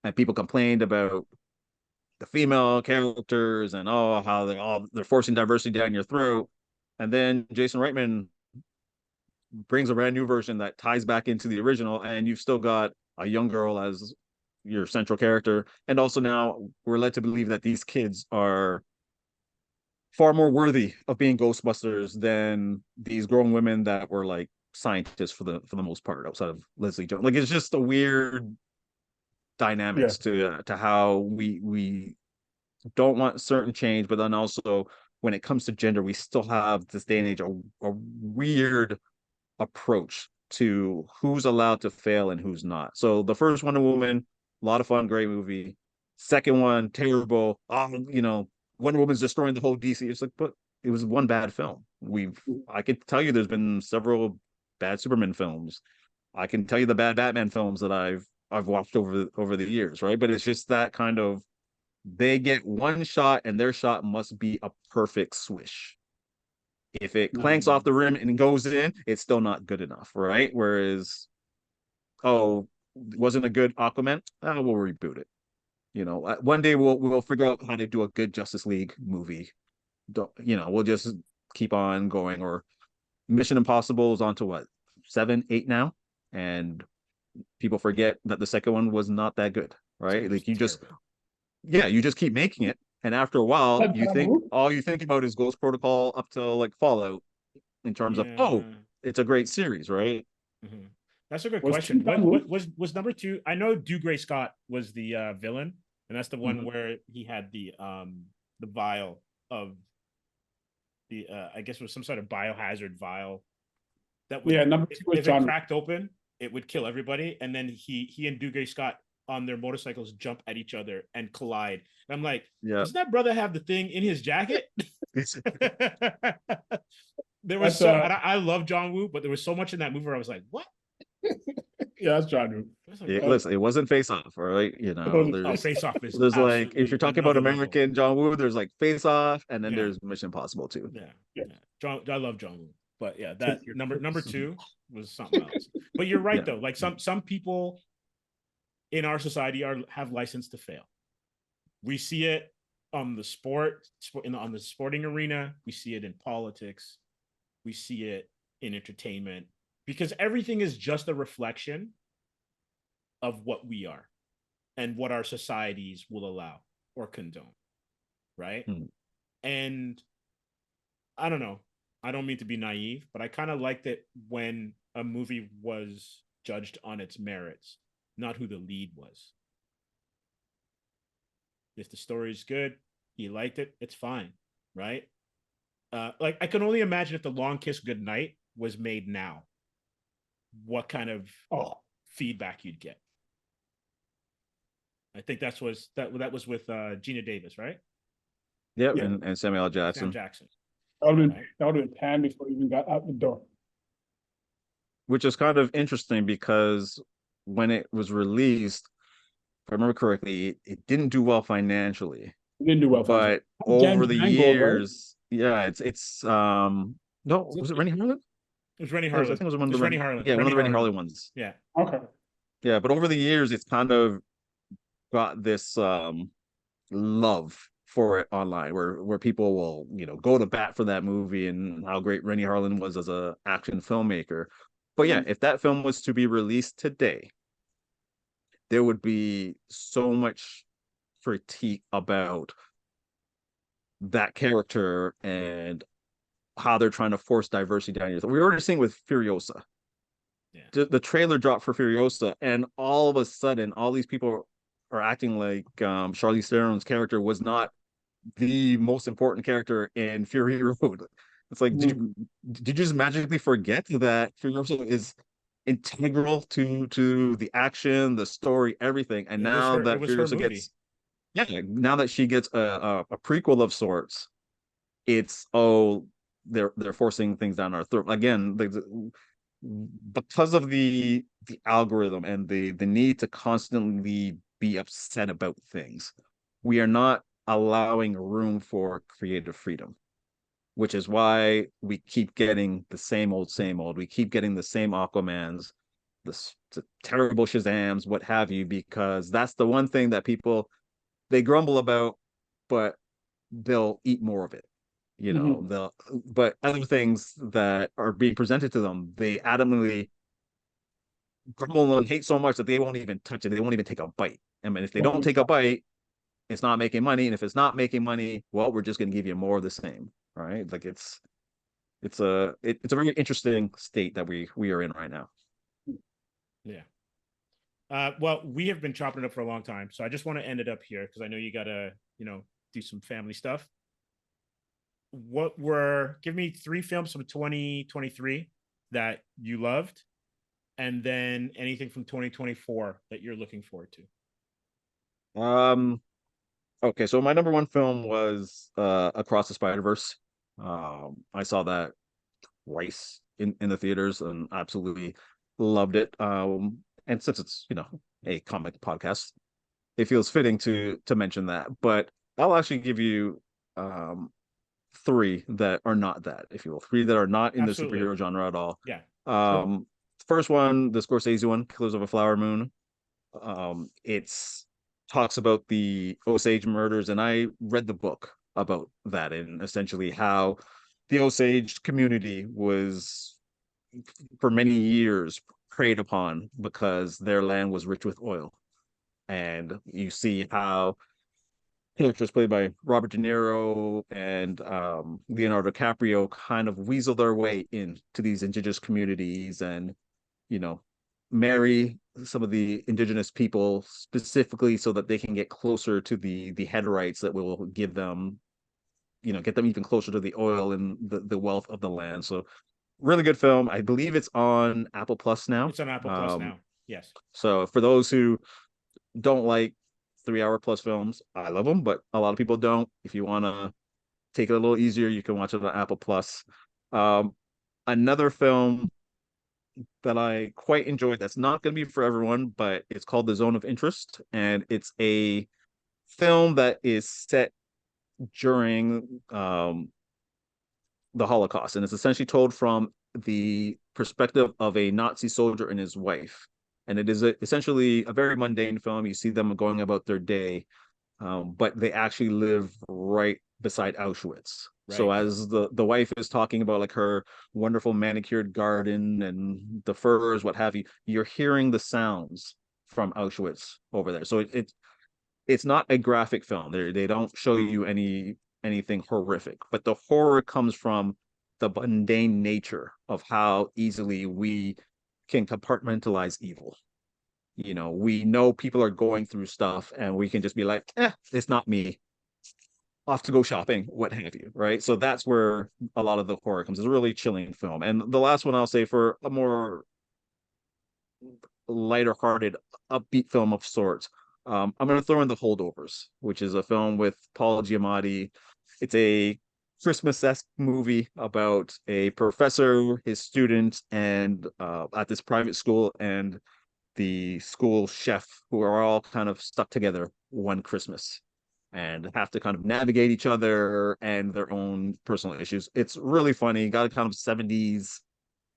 and people complained about the female characters and how they're forcing diversity down your throat. And then Jason Reitman brings a brand new version that ties back into the original, and you've still got a young girl as your central character. And also now we're led to believe that these kids are far more worthy of being Ghostbusters than these grown women that were like scientists for the most part, outside of Leslie Jones. Like, it's just a weird dynamics to how we don't want certain change, but then also when it comes to gender, we still have this day and age a weird approach to who's allowed to fail and who's not. So the first Wonder Woman, a lot of fun, great movie. Second one, terrible. Wonder Woman's destroying the whole DC. It's like, but it was one bad film. I could tell you there's been several bad Superman films. I can tell you the bad Batman films that I've watched over the years, right? But it's just that kind of, they get one shot and their shot must be a perfect swish. If it clanks off the rim and goes in, it's still not good enough, right? Whereas, wasn't a good Aquaman? We'll reboot it. One day we'll figure out how to do a good Justice League movie. We'll just keep on going. Or Mission Impossible is on to what, 7, 8 now, and people forget that the second one was not that good, right? Like you just keep making it, and after a while, all you think about is Ghost Protocol up till like Fallout, in terms of it's a great series, right?
Mm-hmm. That's a good question. What was number 2? I know Dougray Scott was the villain, and that's the one where he had the vial of the I guess it was some sort of biohazard vial that would,
number 2 was
if it cracked open, it would kill everybody. And then he and Dougray Scott on their motorcycles jump at each other and collide. And I'm like, does that brother have the thing in his jacket? There was I love John Woo, but there was so much in that movie where I was like, what?
Yeah, that's John Woo.
Listen, it wasn't Face Off, right?
Face Off is,
there's like, if you're talking about American John Woo, there's like Face Off, and then there's Mission Impossible 2.
I love John Woo, but that number 2 was something else. But you're right though. Like some people in our society have license to fail. We see it on the on the sporting arena. We see it in politics. We see it in entertainment, because everything is just a reflection of what we are and what our societies will allow or condone, right? And I don't know. I don't mean to be naive, but I kind of liked it when a movie was judged on its merits, not who the lead was. If the story is good, you liked it, it's fine, right? Like, I can only imagine if The Long Kiss Goodnight was made now, what kind of feedback you'd get. I think that was with Gina Davis, right?
Yep, and Samuel L. Jackson.
That would have been panned before he even got out the door.
Which is kind of interesting because when it was released, if I remember correctly, it didn't do well financially.
It didn't do well,
but over the years, it's no, was it Rennie Harlan?
It was Rennie Harlan.
I think it was one of the
Rennie Harlan.
Yeah, one of the Rennie Harlan ones.
Yeah.
Okay.
Yeah, but over the years, it's kind of got this love for it online, where people will go to bat for that movie and how great Rennie Harlan was as a action filmmaker. But yeah, if that film was to be released today, there would be so much critique about that character and how they're trying to force diversity down here. We're already seeing with Furiosa. The trailer dropped for Furiosa, and all of a sudden, all these people are acting like Charlize Theron's character was not the most important character in Fury Road. It's It's like, did you just magically forget that Furiosa is integral to the action, the story, everything? And now
It
that
was her
Furiosa
movie.
gets, yeah, now that she gets a prequel of sorts, it's, oh, they're forcing things down our throat again. Because of the algorithm and the need to constantly be upset about things, we are not allowing room for creative freedom, which is why we keep getting the same old, same old. We keep getting the same Aquamans, the terrible Shazams, what have you, because that's the one thing that people, they grumble about, but they'll eat more of it. You know, but other things that are being presented to them, they adamantly grumble and hate so much that they won't even touch it. They won't even take a bite. I mean, if they don't take a bite, it's not making money. And if it's not making money, well, we're just going to give you more of the same. Right? Like it's a very interesting state that we are in right now.
Yeah. Well, we have been chopping it up for a long time, so I just want to end it up here because I know you gotta, do some family stuff. Give me 3 films from 2023 that you loved, and then anything from 2024 that you're looking forward to.
Okay, so my number one film was Across the Spider-Verse. I saw that twice in the theaters and absolutely loved it. And since it's, a comic podcast, it feels fitting to mention that. But I'll actually give you 3 that are not that, if you will. 3 that are not in
Absolutely.
the superhero genre at all.
Yeah.
First one, the Scorsese one, Killers of a Flower Moon. It's talks about the Osage murders, and I read the book about that and essentially how the Osage community was for many years preyed upon because their land was rich with oil. And you see how characters played by Robert De Niro and Leonardo DiCaprio kind of weasel their way into these indigenous communities and, marry some of the indigenous people specifically so that they can get closer to the headrights that will give them, get them even closer to the oil and the wealth of the land. So really good film. I believe it's on Apple Plus now.
It's on Apple Plus now. Yes.
So for those who don't like 3-hour plus films, I love them, but a lot of people don't. If you want to take it a little easier, you can watch it on Apple Plus. Another film that I quite enjoyed that's not going to be for everyone, but it's called The Zone of Interest, and it's a film that is set during the Holocaust, and it's essentially told from the perspective of a Nazi soldier and his wife. And it is essentially a very mundane film. You see them going about their day, but they actually live right beside Auschwitz. Right. So as the wife is talking about like her wonderful manicured garden and the furs, what have you, you're hearing the sounds from Auschwitz over there. So it's not a graphic film. They don't show you anything horrific, but the horror comes from the mundane nature of how easily we can compartmentalize evil. We know people are going through stuff and we can just be like, it's not me. Off to go shopping, what have you, right? So that's where a lot of the horror comes. It's a really chilling film. And the last one I'll say for a more lighter-hearted, upbeat film of sorts, I'm going to throw in The Holdovers, which is a film with Paul Giamatti. It's a Christmas-esque movie about a professor, his students, and at this private school, and the school chef, who are all kind of stuck together one Christmas and have to kind of navigate each other and their own personal issues. It's really funny, got a kind of 70s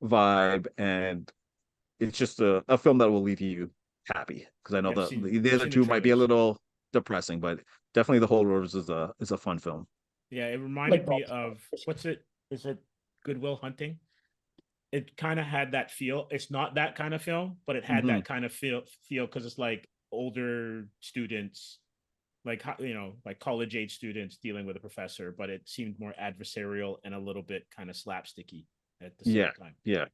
vibe, and it's just a film that will leave you happy, because I know the other two might be a little depressing, but definitely The Holdovers is a fun film.
Yeah, it reminded me of is it Good Will Hunting? It kind of had that feel. It's not that kind of film, but it had that kind of feel because it's like older students, like college age students dealing with a professor, but it seemed more adversarial and a little bit kind of slapsticky at the same time.
Yeah,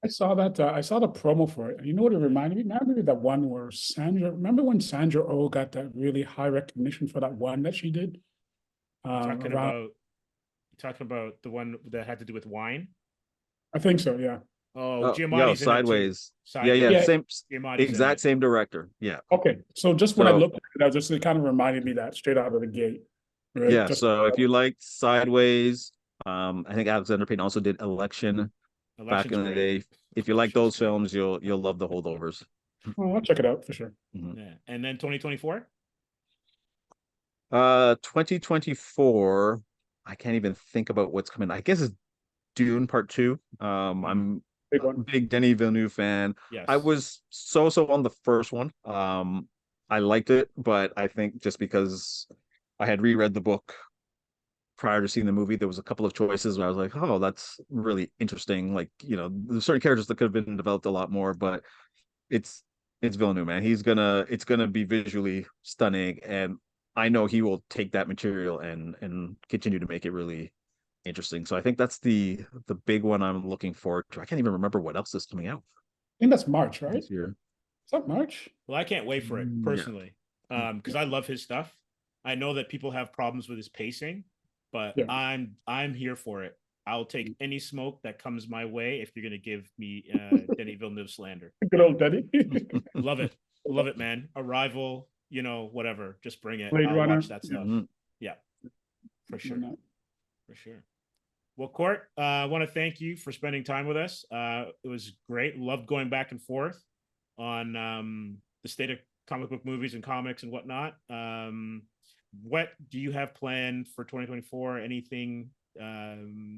I saw that. I saw the promo for it. You know what it reminded me? Remember that one where Remember when Sandra Oh got that really high recognition for that one that she did?
Talking about talking about the one that had to do with wine?
I think so, yeah.
Oh,
Yo,
Giamatti's in it too.
Sideways.
Sideways.
Yeah,
Yeah.
same
Giamatti's in
exact
it.
same director. Yeah.
Okay, so just when I
So-
looked at it, I just, it kind of reminded me that straight out of the gate. Right?
Yeah,
Just,
so if you liked Sideways, I think Alexander Payne also did Election back
Election's
in the
great.
day. If you like those
Election's great.
films, you'll love The Holdovers.
oh, I'll check it out for sure.
Mhm.
Yeah. And then 2024?
2024, I can't even think about what's coming. I guess it's Dune Part 2. I'm
Big
a
one.
big Denis Villeneuve fan.
Yes.
I was so on the first one. I liked it, but I think just because I had reread the book prior to seeing the movie, there was a couple of choices where I was like, oh, that's really interesting. Like, there's certain characters that could have been developed a lot more, but it's it's Villeneuve, man. It's gonna be visually stunning, and I know he will take that material and continue to make it really interesting. So I think that's the big one I'm looking forward to. I can't even remember what else is coming out
I think that's March, right?
this
Is
year.
that March?
Well, I can't wait for it
Yeah.
personally. Because I love his stuff. I know that people have problems with his pacing, but
Yeah.
I'm here for it. I'll take any smoke that comes my way if you're gonna give me Denis Villeneuve slander.
Good old Daddy.
Love it. Love it, man. Arrival, whatever. Just bring it.
Blade
I'll
Runner.
watch that stuff.
Mhm.
Yeah, for
Why
sure.
not?
For sure. Well, Court, I want to thank you for spending time with us. It was great. Loved going back and forth on the state of comic book movies and comics and whatnot. What do you have planned for 2024? Anything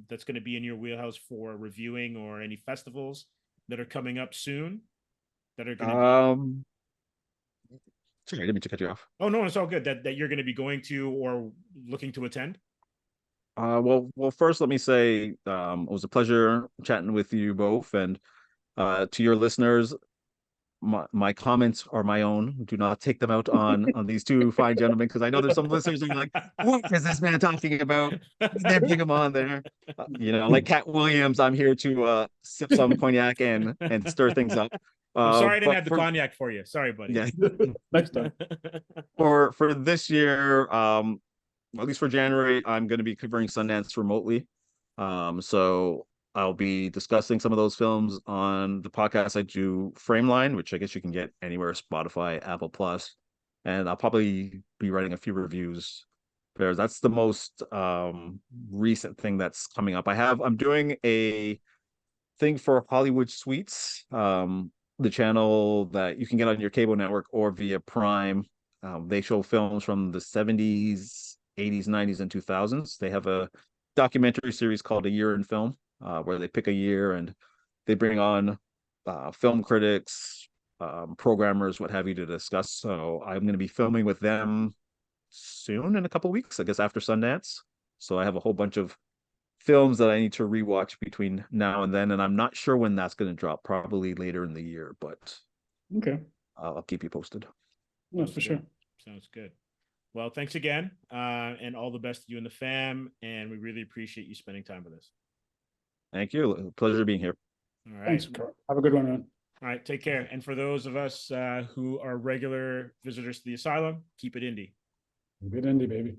that's going to be in your wheelhouse for reviewing, or any festivals that are coming up soon that are going to be?
Sorry, I didn't mean to cut you off.
Oh no, it's all good. That you're going to be going to or looking to attend.
Well, first, let me say it was a pleasure chatting with you both, and to your listeners, my comments are my own. Do not take them out on these two fine gentlemen, because I know there's some listeners who are like, "What is this man talking about?" Then bring him on there. Like Cat Williams, I'm here to sip some cognac and stir things up.
I'm sorry I didn't
But
have the cognac for you. Sorry, buddy.
yeah,
Next time.
for this year, at least for January, I'm going to be covering Sundance remotely. So I'll be discussing some of those films on the podcast I do, Frameline, which I guess you can get anywhere, Spotify, Apple Plus, and I'll probably be writing a few reviews there. That's the most recent thing that's coming up. I'm doing a thing for Hollywood Suites, the channel that you can get on your cable network or via Prime. They show films from the 70s, 80s, 90s, and 2000s. They have a documentary series called A Year in Film, where they pick a year and they bring on film critics, programmers, what have you, to discuss. So I'm going to be filming with them soon, in a couple of weeks, I guess after Sundance. So I have a whole bunch of films that I need to rewatch between now and then, and I'm not sure when that's going to drop. Probably later in the year, but
Okay.
I'll keep you posted.
No, for sure.
Sounds good. Well, thanks again, and all the best to you and the fam. And we really appreciate you spending time with us.
Thank you. Pleasure being here.
All right.
Thanks, Carl. Have a good one, man.
All right. Take care. And for those of us who are regular visitors to the asylum, keep it indie.
Good indie, baby.